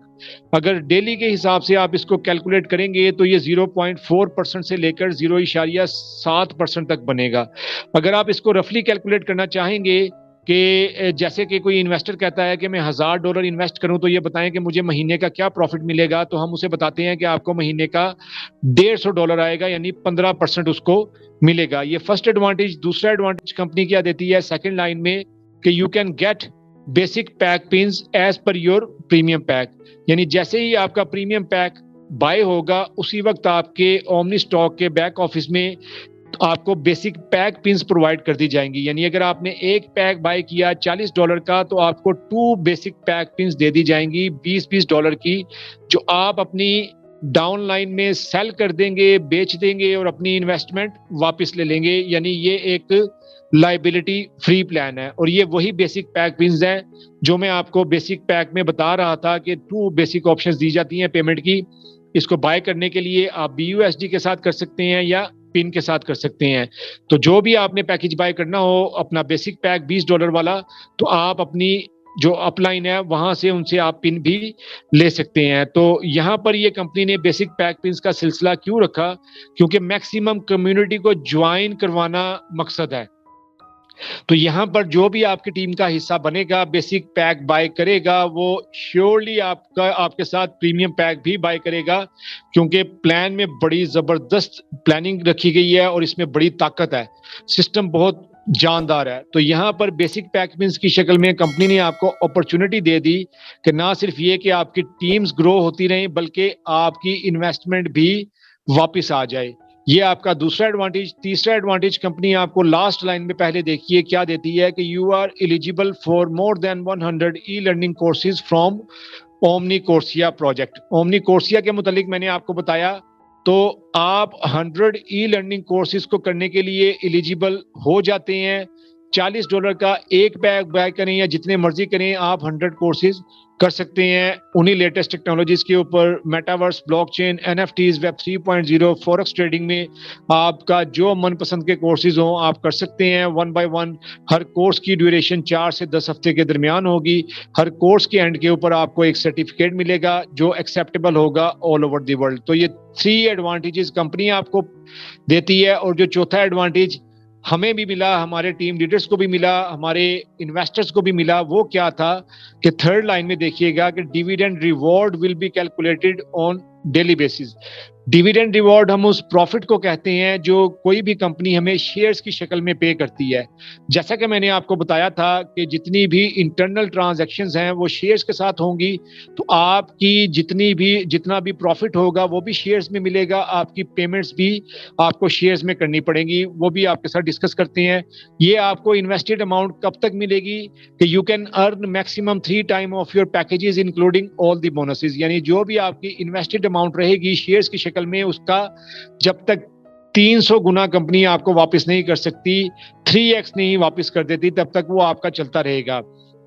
اگر ڈیلی کے حساب سے آپ اس کو کیلکولیٹ کریں گے تو یہ 0.4% سے لے کر 0.7% تک بنے گا. اگر آپ اس کو رفلی کیلکولیٹ کرنا چاہیں گے کہ جیسے کہ کوئی انویسٹر کہتا ہے کہ میں $1000 انویسٹ کروں تو یہ بتائیں کہ مجھے مہینے کا کیا پروفٹ ملے گا, تو ہم اسے بتاتے ہیں کہ آپ کو مہینے کا $150 آئے گا, یعنی 15% اس کو ملے گا. یہ فرسٹ ایڈوانٹیج. دوسرا ایڈوانٹیج کمپنی کیا دیتی ہے سیکنڈ لائن میں, کہ you can get basic pack pins as per your premium pack, یعنی جیسے ہی آپ کا پریمیم پیک بائی ہوگا اسی وقت آپ کے اومنی اسٹاک کے بیک آفس میں آپ کو بیسک پیک پنز پرووائڈ کر دی جائیں گی. یعنی اگر آپ نے ایک پیک بائی کیا $40 کا تو آپ کو 2 بیسک پیک پنز دے دی جائیں گی $20 کی, جو آپ اپنی ڈاؤن لائن میں سیل کر دیں گے, بیچ دیں گے اور اپنی انویسٹمنٹ واپس لے لیں گے. یعنی یہ ایک لائبلٹی فری پلان ہے, اور یہ وہی بیسک پیک پنز ہیں جو میں آپ کو بیسک پیک میں بتا رہا تھا کہ 2 بیسک آپشنز دی جاتی ہیں پیمنٹ کی. اس کو بائی کرنے کے لیے آپ BUSD کے ساتھ کر سکتے ہیں یا پن کے ساتھ کر سکتے ہیں. تو جو بھی آپ نے پیکج بائی کرنا ہو اپنا بیسک پیک $20 والا, تو آپ اپنی جو اپ لائن ہے وہاں سے ان سے آپ پن بھی لے سکتے ہیں. تو یہاں پر یہ کمپنی نے بیسک پیک پنز کا سلسلہ کیوں رکھا, کیونکہ میکسیمم کمیونٹی کو جوائن کروانا مقصد ہے. تو یہاں پر جو بھی آپ کی ٹیم کا حصہ بنے گا بیسک پیک بائی کرے گا, وہ شیورلی آپ کے ساتھ پریمیم پیک بھی بائی کرے گا, کیونکہ پلان میں بڑی زبردست پلاننگ رکھی گئی ہے اور اس میں بڑی طاقت ہے, سسٹم بہت جاندار ہے. تو یہاں پر بیسک پیک پنز کی شکل میں کمپنی نے آپ کو اپرچونٹی دے دی کہ نہ صرف یہ کہ آپ کی ٹیمز گرو ہوتی رہیں بلکہ آپ کی انویسٹمنٹ بھی واپس آ جائے. یہ آپ کا دوسرا ایڈوانٹیج. تیسرا ایڈوانٹیج کمپنی آپ کو لاسٹ لائن میں پہلے دیکھیے کیا دیتی ہے, کہ you are eligible for more than 100 e learning courses from omni Coursia project. Omni Coursia کے متعلق میں نے آپ کو بتایا, تو آپ 100 ای لرننگ کورسز کو کرنے کے لیے ایلیجیبل ہو جاتے ہیں. $40 کا ایک پیک بائی کریں یا جتنے مرضی کریں, آپ 100 کورسز کر سکتے ہیں انہی لیٹسٹ ٹیکنالوجیز کے اوپر. Metaverse, blockchain, NFTs, web 3.0, forex trading میں آپ کا جو من پسند کے کورسز ہوں آپ کر سکتے ہیں 1 بائی 1. ہر کورس کی ڈیوریشن 4 سے 10 ہفتے کے درمیان ہوگی. ہر کورس کے اینڈ کے اوپر آپ کو ایک سرٹیفکیٹ ملے گا جو ایکسیپٹیبل ہوگا آل اوور دی ورلڈ. تو یہ 3 ایڈوانٹیجز کمپنی آپ کو دیتی ہے. اور جو چوتھا ایڈوانٹیج ہمیں بھی ملا, ہمارے ٹیم لیڈرز کو بھی ملا, ہمارے انویسٹرز کو بھی ملا, وہ کیا تھا کہ تھرڈ لائن میں دیکھیے گا کہ dividend reward will be calculated on daily basis. Dividend reward ہم اس پروفٹ کو کہتے ہیں جو کوئی بھی کمپنی ہمیں شیئرز کی شکل میں پے کرتی ہے. جیسا کہ میں نے آپ کو بتایا تھا کہ جتنی بھی انٹرنل ٹرانزیکشنز ہیں وہ شیئرز کے ساتھ ہوں گی, تو آپ کی جتنا بھی پروفٹ ہوگا وہ بھی شیئرز میں ملے گا, آپ کی پیمنٹس بھی آپ کو شیئرز میں کرنی پڑیں گی, وہ بھی آپ کے ساتھ ڈسکس کرتے ہیں. یہ آپ کو انویسٹڈ اماؤنٹ کب تک ملے گی کہ you can earn maximum 3 time of your packages including all the bonuses, یعنی جو بھی آپ کی انویسٹڈ اماؤنٹ رہے گی شیئرز کی شکل میں, اس کا جب تک 300 گنا کمپنی آپ کو واپس نہیں کر سکتی, 3x نہیں واپس کر دیتی, تب تک وہ آپ کا چلتا رہے گا.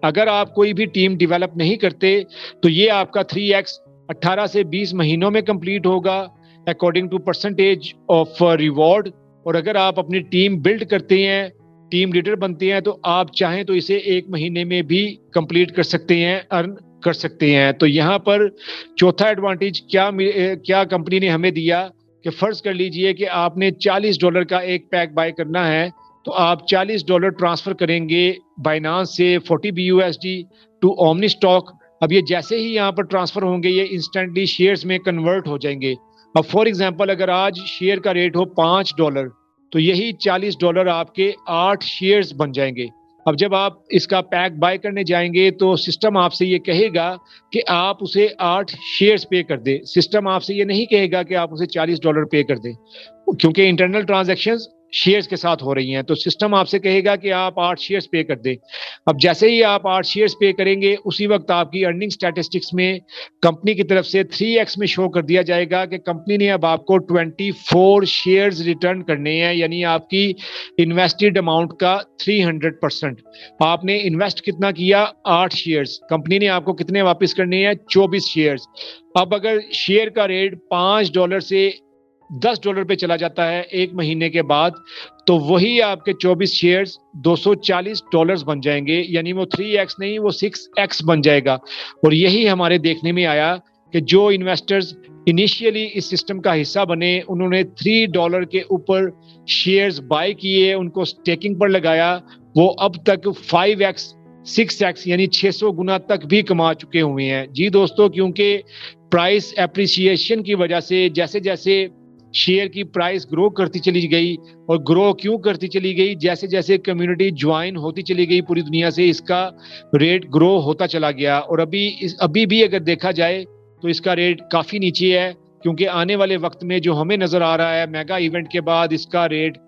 اگر آپ کوئی بھی ٹیم ڈیولپ نہیں کرتے تو یہ آپ کا 3x 18 سے 20 مہینوں میں کمپلیٹ ہوگا according to percentage of reward. اور اگر آپ اپنی ٹیم بلڈ کرتے ہیں, ٹیم لیڈر بنتے ہیں, تو آپ چاہیں تو اسے 1 مہینے میں بھی کمپلیٹ کر سکتے ہیں, ارن کر سکتے ہیں. تو یہاں پر چوتھا ایڈوانٹیج کیا کمپنی نے ہمیں دیا کہ فرض کر لیجئے کہ آپ نے $40 کا ایک پیک بائی کرنا ہے, تو آپ $40 ٹرانسفر کریں گے بائنانس سے 40 BUSD ٹو اومنی اسٹاک. اب یہ جیسے ہی یہاں پر ٹرانسفر ہوں گے یہ انسٹنٹلی شیئرز میں کنورٹ ہو جائیں گے. اب فار ایگزامپل اگر آج شیئر کا ریٹ ہو $5 تو یہی $40 آپ کے 8 شیئرز بن جائیں گے. اب جب آپ اس کا پیک بائی کرنے جائیں گے تو سسٹم آپ سے یہ کہے گا کہ آپ اسے 8 شیئرز پے کر دیں. سسٹم آپ سے یہ نہیں کہے گا کہ آپ اسے $40 پے کر دیں, کیونکہ انٹرنل ٹرانزیکشنز شیئرز کے ساتھ ہو رہی ہیں, تو سسٹم آپ سے کہے گا کہ آپ 8 شیئرز پے کر دیں. اب جیسے ہی آپ 8 شیئرز پے کریں گے اسی وقت آپ کی ارننگ سٹیٹسٹکس میں کمپنی کی طرف سے 3x میں شو کر دیا جائے گا کہ کمپنی نے اب آپ کو 24 شیئرز ریٹرن کرنے ہیں, یعنی آپ کی انویسٹڈ اماؤنٹ کا 300%. آپ نے انویسٹ کتنا کیا؟ 8 شیئرز, کمپنی نے آپ کو کتنے واپس کرنے ہیں؟ 24 شیئرز. اب اگر شیئر کا ریٹ $5 سے $10 پہ چلا جاتا ہے 1 مہینے کے بعد, تو وہی آپ کے 24 شیئرز $240 بن جائیں گے, یعنی وہ 3x نہیں وہ 6x بن جائے گا. اور یہی ہمارے دیکھنے میں آیا کہ جو انویسٹرز انیشیلی اس سسٹم کا حصہ بنے انہوں نے $3 کے اوپر شیئرز بائی کیے, ان کو سٹیکنگ پر لگایا, وہ اب تک 5x 6x یعنی 600 گنا تک بھی کما چکے ہوئے ہیں. جی دوستو, کیونکہ پرائس اپریسیشن کی وجہ سے جیسے جیسے شیئر کی پرائس گرو کرتی چلی گئی, اور گرو کیوں کرتی چلی گئی, جیسے جیسے کمیونٹی جوائن ہوتی چلی گئی پوری دنیا سے, اس کا ریٹ گرو ہوتا چلا گیا. اور ابھی بھی اگر دیکھا جائے تو اس کا ریٹ کافی نیچے ہے, کیونکہ آنے والے وقت میں جو ہمیں نظر آ رہا ہے میگا ایونٹ کے بعد اس کا ریٹ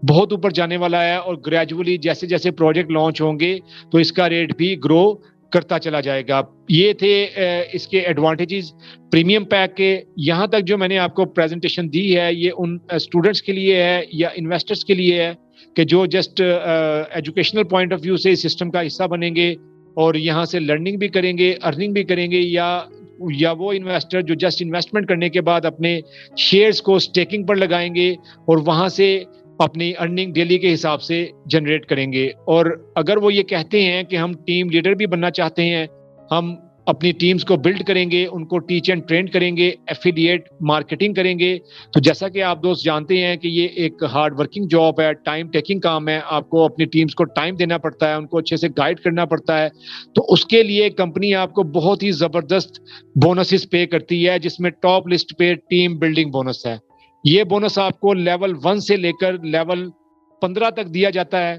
بہت اوپر جانے والا ہے, اور گریجولی جیسے جیسے پروجیکٹ لانچ ہوں گے تو اس کا ریٹ بھی گرو کرتا چلا جائے گا. یہ تھے اس کے ایڈوانٹیجز پریمیم پیک کے. یہاں تک جو میں نے آپ کو پریزنٹیشن دی ہے یہ ان اسٹوڈنٹس کے لیے ہے یا انویسٹرز کے لیے ہے کہ جو just educational point of view سے اس سسٹم کا حصہ بنیں گے اور یہاں سے لرننگ بھی کریں گے, ارننگ بھی کریں گے, یا وہ انویسٹر جو جسٹ انویسٹمنٹ کرنے کے بعد اپنے شیئرز کو سٹیکنگ پر لگائیں گے اور وہاں سے اپنی ارننگ ڈیلی کے حساب سے جنریٹ کریں گے. اور اگر وہ یہ کہتے ہیں کہ ہم ٹیم لیڈر بھی بننا چاہتے ہیں, ہم اپنی ٹیمز کو بلڈ کریں گے, ان کو ٹیچ اینڈ ٹرین کریں گے, ایفیلیٹ مارکیٹنگ کریں گے, تو جیسا کہ آپ دوست جانتے ہیں کہ یہ ایک ہارڈ ورکنگ جاب ہے, ٹائم ٹیکنگ کام ہے, آپ کو اپنی ٹیمز کو ٹائم دینا پڑتا ہے, ان کو اچھے سے گائیڈ کرنا پڑتا ہے. تو اس کے لیے کمپنی آپ کو بہت ہی زبردست بونسز پے کرتی ہے, جس میں ٹاپ لسٹ پہ ٹیم بلڈنگ بونس ہے. یہ بونس آپ کو لیول 1 سے لے کر لیول 15 تک دیا جاتا ہے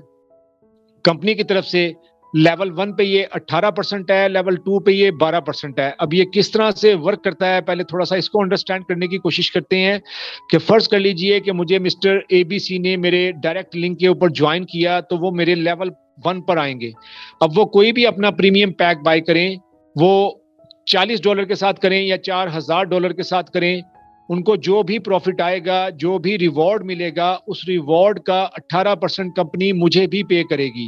کمپنی کی طرف سے. لیول 1 پہ یہ 18% ہے, لیول 2 پہ یہ 12% ہے. اب یہ کس طرح سے ورک کرتا ہے پہلے تھوڑا سا اس کو انڈرسٹینڈ کرنے کی کوشش کرتے ہیں کہ فرض کر لیجئے کہ مجھے مسٹر ABC نے میرے ڈائریکٹ لنک کے اوپر جوائن کیا, تو وہ میرے لیول 1 پر آئیں گے. اب وہ کوئی بھی اپنا پریمیم پیک بائی کریں, وہ $40 کے ساتھ کریں یا $4,000 کے ساتھ کریں, ان کو جو بھی پروفٹ آئے گا, جو بھی ریوارڈ ملے گا, اس ریوارڈ کا 18% کمپنی مجھے بھی پے کرے گی.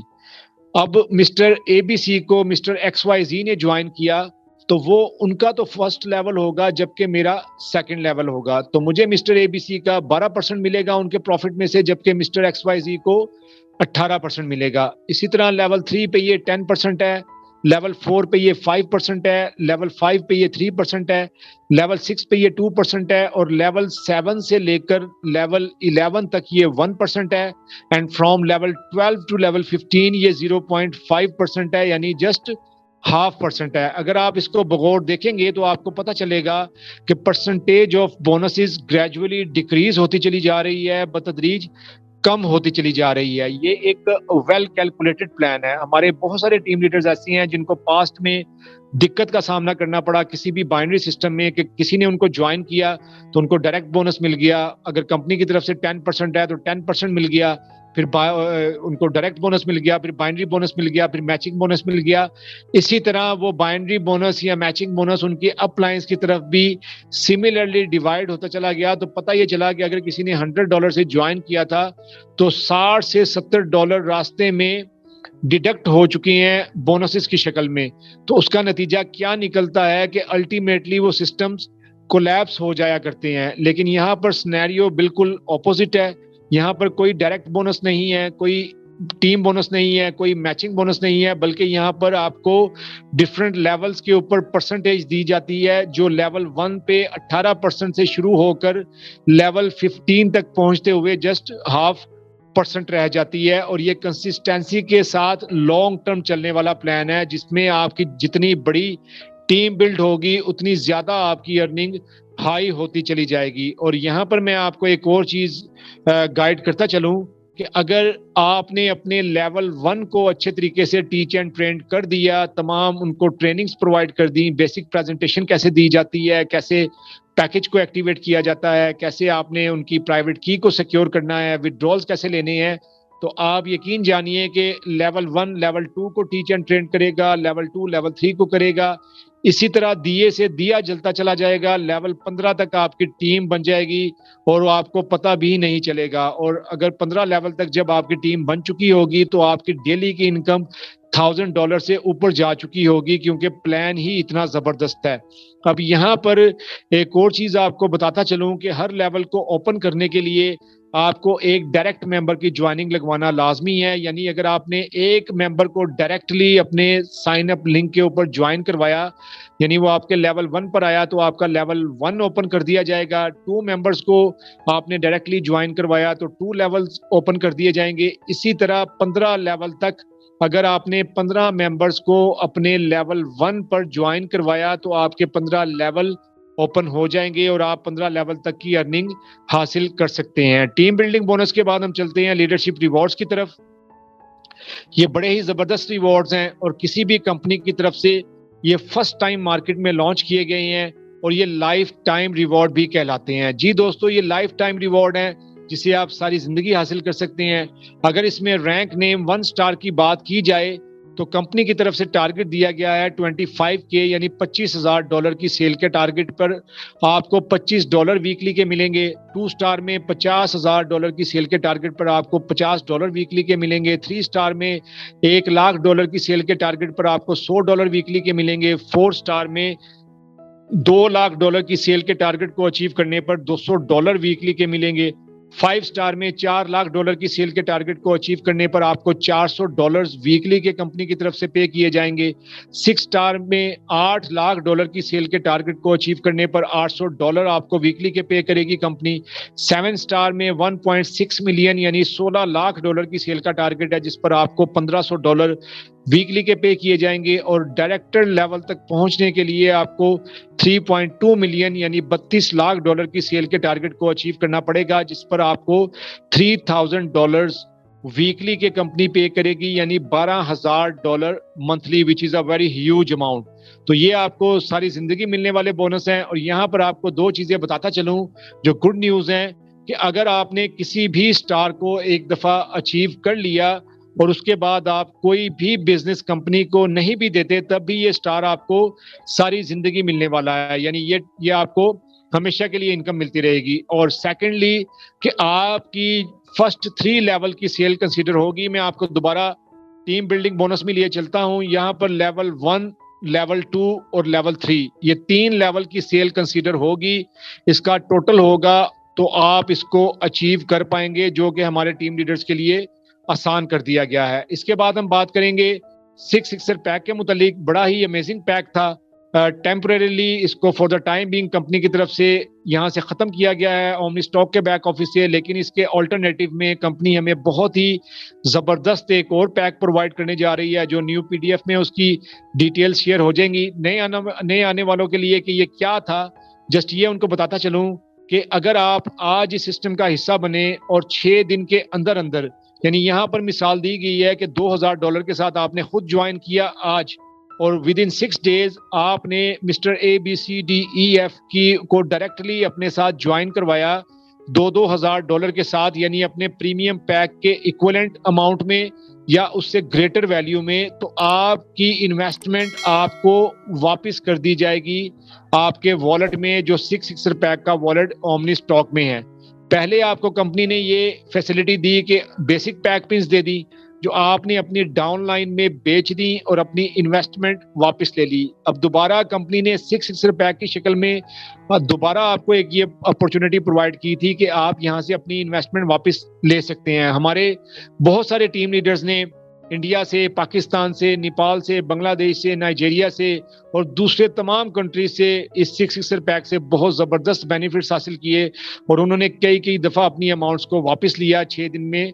اب مسٹر ABC کو مسٹر XYZ نے جوائن کیا تو وہ ان کا تو فرسٹ لیول ہوگا جبکہ میرا سیکنڈ لیول ہوگا, تو مجھے مسٹر ABC کا 12% ملے گا ان کے پروفٹ میں سے, جبکہ مسٹر XYZ کو 18% ملے گا. اسی طرح لیول 3 پہ یہ 10% ہے, لیول 4 پہ یہ 5% ہے, لیول 5 پہ یہ 3% ہے, لیول 6 پہ یہ 2% ہے, اور لیول 7 سے لے کر لیول 11 تک یہ 1% ہے, and from level 12 to level 15 یہ 0.5% ہے, یعنی جسٹ 0.5% ہے. اگر آپ اس کو بغور دیکھیں گے تو آپ کو پتہ چلے گا کہ percentage of bonuses gradually decrease ہوتی چلی جا رہی ہے، بتدریج کم ہوتی چلی جا رہی ہے. یہ ایک ویل کیلکولیٹڈ پلان ہے. ہمارے بہت سارے ٹیم لیڈرز ایسے ہیں جن کو پاسٹ میں دقت کا سامنا کرنا پڑا کسی بھی بائنری سسٹم میں، کہ کسی نے ان کو جوائن کیا تو ان کو ڈائریکٹ بونس مل گیا. اگر کمپنی کی طرف سے 10% ہے تو 10% مل گیا، پھر ان کو ڈائریکٹ بونس مل گیا، پھر بائنری بونس مل گیا، پھر میچنگ بونس مل گیا. اسی طرح وہ بائنری بونس یا میچنگ بونس ان کی اپ لائنس کی طرف بھی سملرلی ڈیوائڈ ہوتا چلا گیا. تو پتہ یہ چلا کہ اگر کسی نے $100 سے جوائن کیا تھا تو $60 سے $70 راستے میں ڈیڈکٹ ہو چکی ہیں بونسز کی شکل میں. تو اس کا نتیجہ کیا نکلتا ہے کہ الٹیمیٹلی وہ سسٹمز کولیپس ہو جایا کرتے ہیں. لیکن یہاں پر سنیریو بالکل اپوزٹ ہے. یہاں پر کوئی ڈائریکٹ بونس نہیں ہے، کوئی ٹیم بونس نہیں ہے، کوئی میچنگ بونس نہیں ہے، بلکہ یہاں پر آپ کو ڈفرینٹ لیولز کے اوپر پرسنٹیج دی جاتی ہے، جو لیول 1 پہ 18% سے شروع ہو کر لیول 15 تک پہنچتے ہوئے جسٹ 0.5% رہ جاتی ہے. اور یہ کنسسٹینسی کے ساتھ لانگ ٹرم چلنے والا پلان ہے، جس میں آپ کی جتنی بڑی ٹیم بلڈ ہوگی اتنی زیادہ آپ کی ارننگ ہائی ہوتی چلی جائے گی. اور یہاں پر میں آپ کو ایک اور چیز گائیڈ کرتا چلوں کہ اگر آپ نے اپنے لیول 1 کو اچھے طریقے سے ٹیچ اینڈ ٹرین کر دیا، تمام ان کو ٹریننگز پرووائڈ کر دی، بیسک پریزنٹیشن کیسے دی جاتی ہے، کیسے پیکج کو ایکٹیویٹ کیا جاتا ہے، کیسے آپ نے ان کی پرائیویٹ کی کو سیکیور کرنا ہے، وڈرالز کیسے لینے ہیں، تو آپ یقین جانیے کہ لیول 1 لیول 2 کو ٹیچ اینڈ ٹرین کرے گا، لیول 2 لیول 3 کو کرے گا. اسی طرح دیے سے دیا جلتا چلا جائے گا. لیول 15 تک آپ کی ٹیم بن جائے گی اور آپ کو پتہ بھی نہیں چلے گا. اور اگر 15 لیول تک جب آپ کی ٹیم بن چکی ہوگی تو آپ کی ڈیلی کی انکم $1000 سے اوپر جا چکی ہوگی، کیونکہ پلان ہی اتنا زبردست ہے. اب یہاں پر ایک اور چیز آپ کو بتاتا چلوں کہ ہر لیول کو اوپن کرنے کے لیے آپ کو ایک ڈائریکٹ ممبر کی جوائننگ لگوانا لازمی ہے. یعنی اگر آپ نے ایک ممبر کو ڈائریکٹلی اپنے سائن اپ لنک کے اوپر جوائن کروایا، یعنی وہ آپ کے لیول 1 پر آیا تو آپ کا لیول 1 اوپن کر دیا جائے گا. 2 ممبرز کو آپ نے ڈائریکٹلی جوائن کروایا تو 2 لیولز اوپن کر دیے جائیں گے. اسی طرح 15 لیول تک اگر آپ نے 15 ممبرز کو اپنے لیول 1 پر جوائن کروایا تو آپ کے 15 لیول اوپن ہو جائیں گے اور آپ 15 لیول تک کی ارننگ حاصل کر سکتے ہیں. ٹیم بلڈنگ بونس کے بعد ہم چلتے ہیں لیڈرشپ ریوارڈز کی طرف. یہ بڑے ہی زبردست ریوارڈز ہیں اور کسی بھی کمپنی کی طرف سے یہ فرسٹ ٹائم مارکیٹ میں لانچ کیے گئے ہیں اور یہ لائف ٹائم ریوارڈ بھی کہلاتے ہیں. جی دوستو، یہ لائف ٹائم ریوارڈ ہیں جسے آپ ساری زندگی حاصل کر سکتے ہیں. اگر اس میں رینک نیم 1 سٹار کی بات کی جائے تو کمپنی کی طرف سے ٹارگٹ دیا گیا ہے 25K یعنی $25,000 کی سیل کے ٹارگٹ پر آپ کو $25 ویکلی کے ملیں گے. 2 سٹار میں $50,000 کی سیل کے ٹارگٹ پر آپ کو $50 ویکلی کے ملیں گے. 3 سٹار میں $1,00,000 کی سیل کے ٹارگٹ پر آپ کو $100 ویکلی کے ملیں گے. 4 سٹار میں $2,00,000 کی سیل کے ٹارگٹ کو اچیو کرنے پر $200 ویکلی کے ملیں گے. 5 سٹار میں $4,00,000 کی سیل کے ٹارگٹ کو اچیو کرنے پر آپ کو $400 ویکلی کے کمپنی کی طرف سے پے کیے جائیں گے. 6 سٹار میں $8,00,000 کی سیل کے ٹارگٹ کو اچیو کرنے پر $800 آپ کو ویکلی کے پے کرے گی کمپنی. 7 سٹار میں 1.6 ملین یعنی $16,00,000 کی سیل کا ٹارگٹ ہے جس پر آپ کو $1,500 ویکلی کے پے کیے جائیں گے. اور ڈائریکٹر لیول تک پہنچنے کے لیے آپ کو 3.2 ملین یعنی $32,00,000 کی سیل کے ٹارگٹ کو اچیو کرنا پڑے گا جس پر آپ کو $3,000 ویکلی کے کمپنی پے کرے گی یعنی $12,000 monthly which is a very huge amount. تو یہ آپ کو ساری زندگی ملنے والے بونس ہیں. اور یہاں پر آپ کو 2 چیزیں بتاتا چلوں جو گڈ نیوز ہیں کہ اگر آپ نے کسی بھی سٹار کو ایک دفعہ اچیو کر لیا اور اس کے بعد آپ کوئی بھی بزنس کمپنی کو نہیں بھی دیتے تب بھی یہ سٹار آپ کو ساری زندگی ملنے والا ہے. یعنی یہ آپ کو ہمیشہ کے لیے انکم ملتی رہے گی. اور سیکنڈلی کہ آپ کی فرسٹ 3 لیول کی سیل کنسیڈر ہوگی. میں آپ کو دوبارہ ٹیم بلڈنگ بونس میں لیے چلتا ہوں. یہاں پر لیول 1 لیول 2 اور لیول 3 یہ 3 لیول کی سیل کنسیڈر ہوگی. اس کا ٹوٹل ہوگا تو آپ اس کو اچیو کر پائیں گے جو کہ ہمارے ٹیم لیڈرز کے لیے آسان کر دیا گیا ہے. اس کے بعد ہم بات کریں گے 6 سکسر پیک کے متعلق. بڑا ہی امیزنگ پیک تھا. ٹیمپریریلی اس کو for the time being company کی طرف سے یہاں سے ختم کیا گیا ہے اومنی اسٹاک کے بیک آفس سے, لیکن اس کے آلٹرنیٹو میں کمپنی ہمیں بہت ہی زبردست ایک اور پیک پرووائڈ کرنے جا رہی ہے, جو نیو پی ڈی ایف میں اس کی ڈیٹیل شیئر ہو جائیں گی. نئے آنے والوں کے لیے کہ یہ کیا تھا, جسٹ یہ ان کو بتاتا چلوں کہ اگر آپ آج اس سسٹم کا حصہ بنے اور 6 دن کے اندر اندر, یعنی یہاں پر مثال دی گئی ہے کہ $2,000 کے ساتھ آپ نے خود جوائن کیا آج, اور ود ان 6 days آپ نے مسٹر ABCDEF کی کو ڈائریکٹلی اپنے ساتھ جوائن کروایا $2,000 کے ساتھ, یعنی اپنے پریمیم پیک کے ایکویلنٹ اماؤنٹ میں یا اس سے گریٹر ویلیو میں, تو آپ کی انویسٹمنٹ آپ کو واپس کر دی جائے گی آپ کے والٹ میں, جو 6 پیک کا والٹ اومنی اسٹاک میں ہے. پہلے آپ کو کمپنی نے یہ فیسلٹی دی کہ بیسک پیک پنس دے دی جو آپ نے اپنی ڈاؤن لائن میں بیچ دی اور اپنی انویسٹمنٹ واپس لے لی. اب دوبارہ کمپنی نے 6 پیک کی شکل میں دوبارہ آپ کو ایک یہ اپرچونٹی پرووائڈ کی تھی کہ آپ یہاں سے اپنی انویسٹمنٹ واپس لے سکتے ہیں. ہمارے بہت سارے ٹیم لیڈرز نے انڈیا سے, پاکستان سے, نیپال سے, بنگلہ دیش سے, نائجیریا سے اور دوسرے تمام کنٹریز سے اس 6 پیک سے بہت زبردست بینیفٹس حاصل کیے, اور انہوں نے کئی دفعہ اپنی اماؤنٹس کو واپس لیا 6 دن میں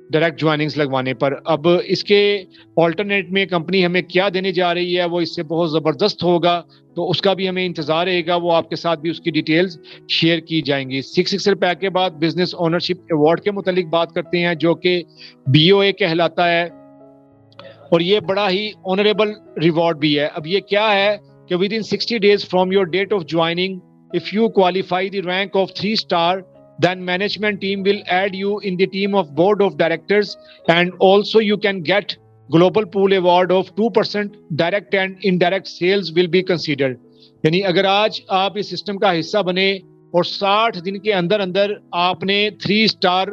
ڈائریکٹ جوائننگز لگوانے پر. اب اس کے آلٹرنیٹ میں کمپنی ہمیں کیا دینے جا رہی ہے وہ اس سے بہت زبردست ہوگا, تو اس کا بھی ہمیں انتظار رہے گا, وہ آپ کے ساتھ بھی اس کی ڈیٹیلز شیئر کی جائیں گی. 6 پیک کے بعد بزنس اونرشپ ایوارڈ کے متعلق بات کرتے ہیں, جو کہ BOA کہلاتا ہے, اور یہ بڑا ہی آنریبل ریوارڈ بھی ہے. اب یہ کیا ہے کہ within 60 days from your date of joining, if you qualify the rank of 3 star, then management team will add you in the team of board of directors, and also you can get global pool award of 2% direct and indirect sales will be considered. یعنی اگر آج آپ اس system کا حصہ بنے اور 60 دن کے اندر اندر آپ نے 3 star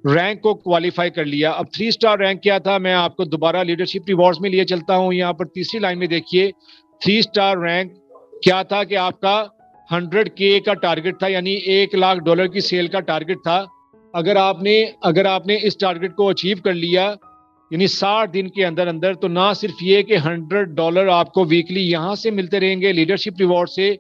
رینک کو کوالیفائی کر لیا. اب 3 star رینک کیا تھا, میں آپ کو دوبارہ لیڈرشپ ریوارڈز میں لیے چلتا ہوں. یہاں پر تیسری لائن میں دیکھیے 3 star رینک کیا تھا کہ آپ کا 100K کا ٹارگٹ تھا, یعنی $1,00,000 کی سیل کا ٹارگٹ تھا. اگر آپ نے اس ٹارگٹ کو اچیو کر لیا یعنی 60 دن کے اندر اندر, تو نہ صرف یہ کہ $100 آپ کو ویکلی یہاں سے ملتے رہیں گے لیڈرشپ ریوارڈ سے,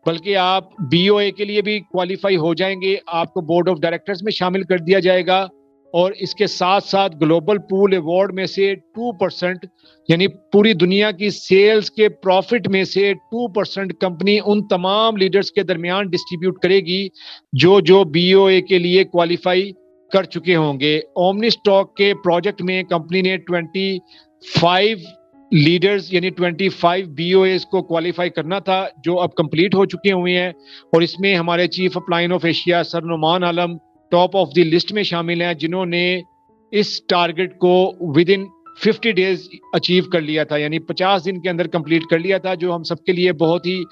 بلکہ آپ BOA کے لیے بھی کوالیفائی ہو جائیں گے, آپ کو بورڈ آف ڈائریکٹرز میں شامل کر دیا جائے گا, اور اس کے ساتھ ساتھ گلوبل پول ایوارڈ میں سے 2%, یعنی پوری دنیا کی سیلز کے پروفٹ میں سے 2% کمپنی ان تمام لیڈرز کے درمیان ڈسٹریبیوٹ کرے گی جو BOA کے لیے کوالیفائی کر چکے ہوں گے. اومنی اسٹاک کے پروجیکٹ میں کمپنی نے 25 لیڈرز یعنی 25 BOAs کو کوالیفائی کرنا تھا, جو اب کمپلیٹ ہو چکے ہوئے ہیں, اور اس میں ہمارے chief up line of Asia sir Noman Alam top of the list میں شامل ہیں, جنہوں نے اس ٹارگٹ کو ود ان 50 days اچیو کر لیا تھا, یعنی 50 دن کے اندر کمپلیٹ کر لیا تھا, جو ہم سب کے لیے بہت ہی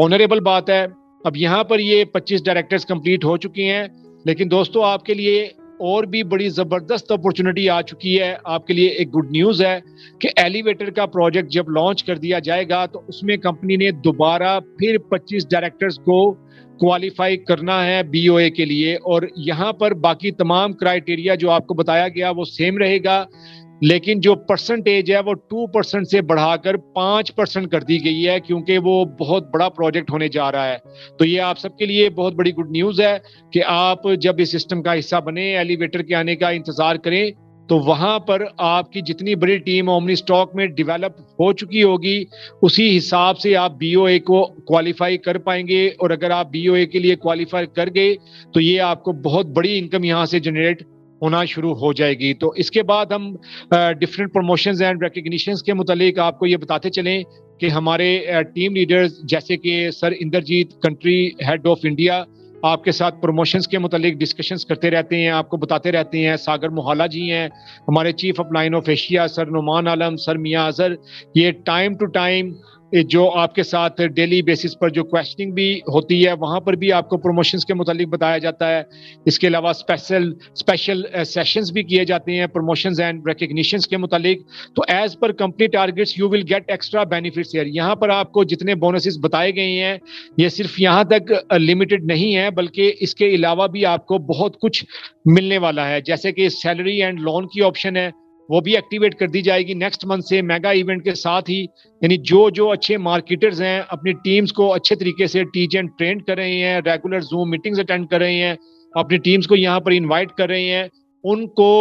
آنریبل بات ہے. اب یہاں پر یہ 25 ڈائریکٹرز کمپلیٹ ہو چکے ہیں, لیکن دوستو آپ کے لیے اور بھی بڑی زبردست اپورچونٹی آ چکی ہے. آپ کے لیے ایک گڈ نیوز ہے کہ ایلیویٹر کا پروجیکٹ جب لانچ کر دیا جائے گا تو اس میں کمپنی نے دوبارہ پھر 25 ڈائریکٹرز کو کوالیفائی کرنا ہے BOA کے لیے, اور یہاں پر باقی تمام کرائیٹیریا جو آپ کو بتایا گیا وہ سیم رہے گا, لیکن جو پرسنٹیج ہے وہ 2% سے بڑھا کر 5% کر دی گئی ہے, کیونکہ وہ بہت بڑا پروجیکٹ ہونے جا رہا ہے. تو یہ آپ سب کے لیے بہت بڑی گڈ نیوز ہے کہ آپ جب اس سسٹم کا حصہ بنے, ایلیویٹر کے آنے کا انتظار کریں, تو وہاں پر آپ کی جتنی بڑی ٹیم اومنی اسٹاک میں ڈیولپ ہو چکی ہوگی اسی حساب سے آپ BOA کو کوالیفائی کر پائیں گے, اور اگر آپ BOA کے لیے کوالیفائی کر گئے تو یہ آپ کو بہت بڑی انکم یہاں سے جنریٹ ہونا شروع ہو جائے گی. تو اس کے بعد ہم ڈفرینٹ پروموشنز اینڈ ریکگنیشنز کے متعلق آپ کو یہ بتاتے چلیں کہ ہمارے ٹیم لیڈرز جیسے کہ سر اندرجیت کنٹری ہیڈ آف انڈیا آپ کے ساتھ پروموشنز کے متعلق ڈسکشنز کرتے رہتے ہیں, آپ کو بتاتے رہتے ہیں. ساگر موہالہ جی ہیں ہمارے chief up line of Asia, sir Noman Alam, sir Mian Azhar, یہ ٹائم ٹو ٹائم جو آپ کے ساتھ ڈیلی بیسس پر جو کویسچننگ بھی ہوتی ہے وہاں پر بھی آپ کو پروموشنز کے متعلق بتایا جاتا ہے. اس کے علاوہ اسپیشل سیشنز بھی کیے جاتے ہیں پروموشنز اینڈ ریکگنیشنز کے متعلق. تو as per company targets you will get extra benefits here. یہاں پر آپ کو جتنے بونسز بتائے گئے ہیں یہ صرف یہاں تک لمیٹڈ نہیں ہے, بلکہ اس کے علاوہ بھی آپ کو بہت کچھ ملنے والا ہے, جیسے کہ سیلری اینڈ لون کی آپشن ہے, وہ بھی ایکٹیویٹ کر دی جائے گی نیکسٹ منتھ سے میگا ایونٹ کے ساتھ ہی. یعنی جو اچھے مارکیٹرز ہیں اپنی ٹیمز کو اچھے طریقے سے ٹیچ اینڈ ٹرین کر رہے ہیں, ریگولر زوم میٹنگز اٹینڈ کر رہے ہیں, اپنی ٹیمز کو یہاں پر انوائٹ کر رہے ہیں, ان کو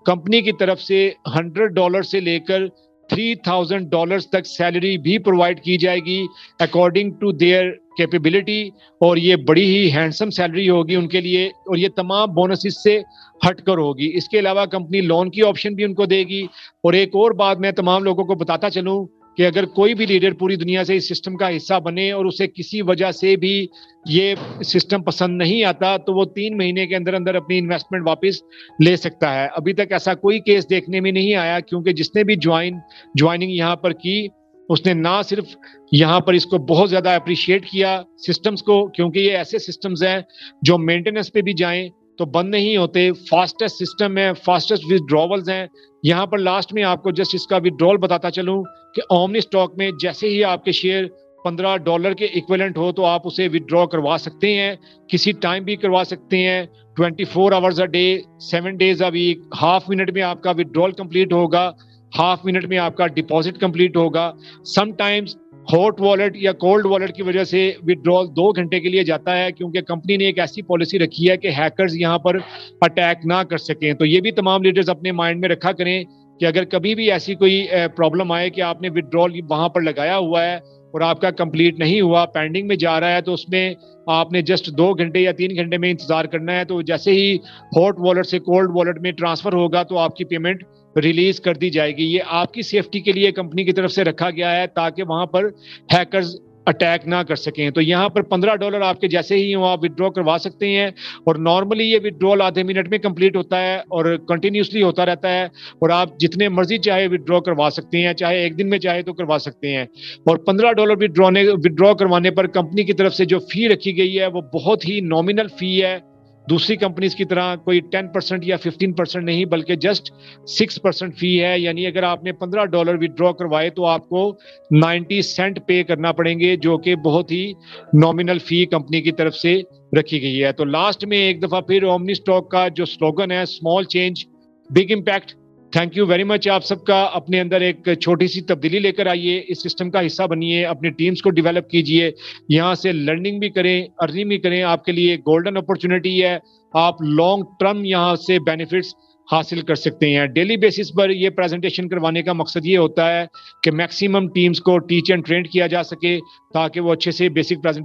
کمپنی کی طرف سے $100 سے لے کر $3,000 تک سیلری بھی پرووائڈ کی جائے گی اکارڈنگ ٹو دیئر کیپیبلٹی, اور یہ بڑی ہی ہینڈسم سیلری ہوگی ان کے لیے, اور یہ تمام بونسز سے ہٹ کر ہوگی. اس کے علاوہ کمپنی لون کی آپشن بھی ان کو دے گی. اور ایک اور بات میں تمام لوگوں کو بتاتا چلوں کہ اگر کوئی بھی لیڈر پوری دنیا سے اس سسٹم کا حصہ بنے اور اسے کسی وجہ سے بھی یہ سسٹم پسند نہیں آتا تو وہ 3 مہینے کے اندر اندر اپنی انویسٹمنٹ واپس لے سکتا ہے. ابھی تک ایسا کوئی کیس دیکھنے میں نہیں آیا, کیونکہ جس نے بھی جوائننگ یہاں پر کی اس نے نہ صرف یہاں پر اس کو بہت زیادہ اپریشیٹ کیا سسٹمز کو, کیونکہ یہ ایسے سسٹمز ہیں جو مینٹیننس پہ بھی جائیں تو بند نہیں ہوتے, فاسٹسٹ سسٹم ہے, فاسٹسٹ ودڈراولز ہیں. یہاں پر لاسٹ میں آپ کو جسٹ اس کا ودڈرول بتاتا چلوں کہ اومنی اسٹاک میں جیسے ہی آپ کے شیئر $15 کے ایکویلنٹ ہو تو آپ اسے ودڈرا کروا سکتے ہیں, کسی ٹائم بھی کروا سکتے ہیں, 24 hours a day 7 days a week. Half minute میں آپ کا ودڈرول کمپلیٹ ہوگا, ہاف منٹ میں آپ کا ڈپازٹ کمپلیٹ ہوگا. سم ٹائمز ہاٹ والیٹ یا کولڈ والیٹ کی وجہ سے ودڈرول 2 گھنٹے کے لیے جاتا ہے, کیونکہ کمپنی نے ایک ایسی پالیسی رکھی ہے کہ ہیکرز یہاں پر اٹیک نہ کر سکیں. تو یہ بھی تمام لیڈرز اپنے مائنڈ میں رکھا کریں کہ اگر کبھی بھی ایسی کوئی پرابلم آئے کہ آپ نے ودڈرول وہاں پر لگایا ہوا ہے اور آپ کا کمپلیٹ نہیں ہوا, پینڈنگ میں جا رہا ہے, تو اس میں آپ نے جسٹ 2 گھنٹے یا 3 گھنٹے میں انتظار کرنا ہے. تو جیسے ہی ہاٹ والیٹ سے کولڈ والیٹ میں ٹرانسفر ہوگا تو آپ کی پیمنٹ ریلیز کر دی جائے گی. یہ آپ کی سیفٹی کے لیے کمپنی کی طرف سے رکھا گیا ہے تاکہ وہاں پر ہیکرز اٹیک نہ کر سکیں. تو یہاں پر $15 آپ کے جیسے ہی ہوں آپ ودڈرا کروا سکتے ہیں, اور نارملی یہ ودڈرول آدھے منٹ میں کمپلیٹ ہوتا ہے اور کنٹینیوسلی ہوتا رہتا ہے, اور آپ جتنے مرضی چاہے ودڈرا کروا سکتے ہیں, چاہے ایک دن میں چاہے تو کروا سکتے ہیں. اور $15 ودڈرا کروانے پر کمپنی کی طرف سے جو فی رکھی گئی ہے وہ بہت ہی نامنل فی ہے, دوسری کمپنیز کی طرح کوئی 10% یا 15% نہیں, بلکہ جسٹ 6% فی ہے. یعنی اگر آپ نے $15 ودڈرا کروائے تو آپ کو 90 سینٹ پے کرنا پڑیں گے, جو کہ بہت ہی نامنل فی کمپنی کی طرف سے رکھی گئی ہے. تو لاسٹ میں ایک دفعہ پھر اومنی اسٹاک کا جو سلوگن ہے small change big impact. Thank you very مچ آپ سب کا. اپنے اندر ایک چھوٹی سی تبدیلی لے کر آئیے, اس سسٹم کا حصہ بنیے, اپنی ٹیمز کو ڈیولپ کیجئے, یہاں سے لرننگ بھی کریں, ارننگ بھی کریں. آپ کے لیے گولڈن اپرچونٹی ہے, آپ لانگ ٹرم یہاں سے بینیفٹس حاصل کر سکتے ہیں. ڈیلی بیسس پر یہ پریزنٹیشن کروانے کا مقصد یہ ہوتا ہے کہ میکسیمم ٹیمز کو ٹیچ اینڈ ٹرین کیا جا سکے تاکہ وہ اچھے سے بیسک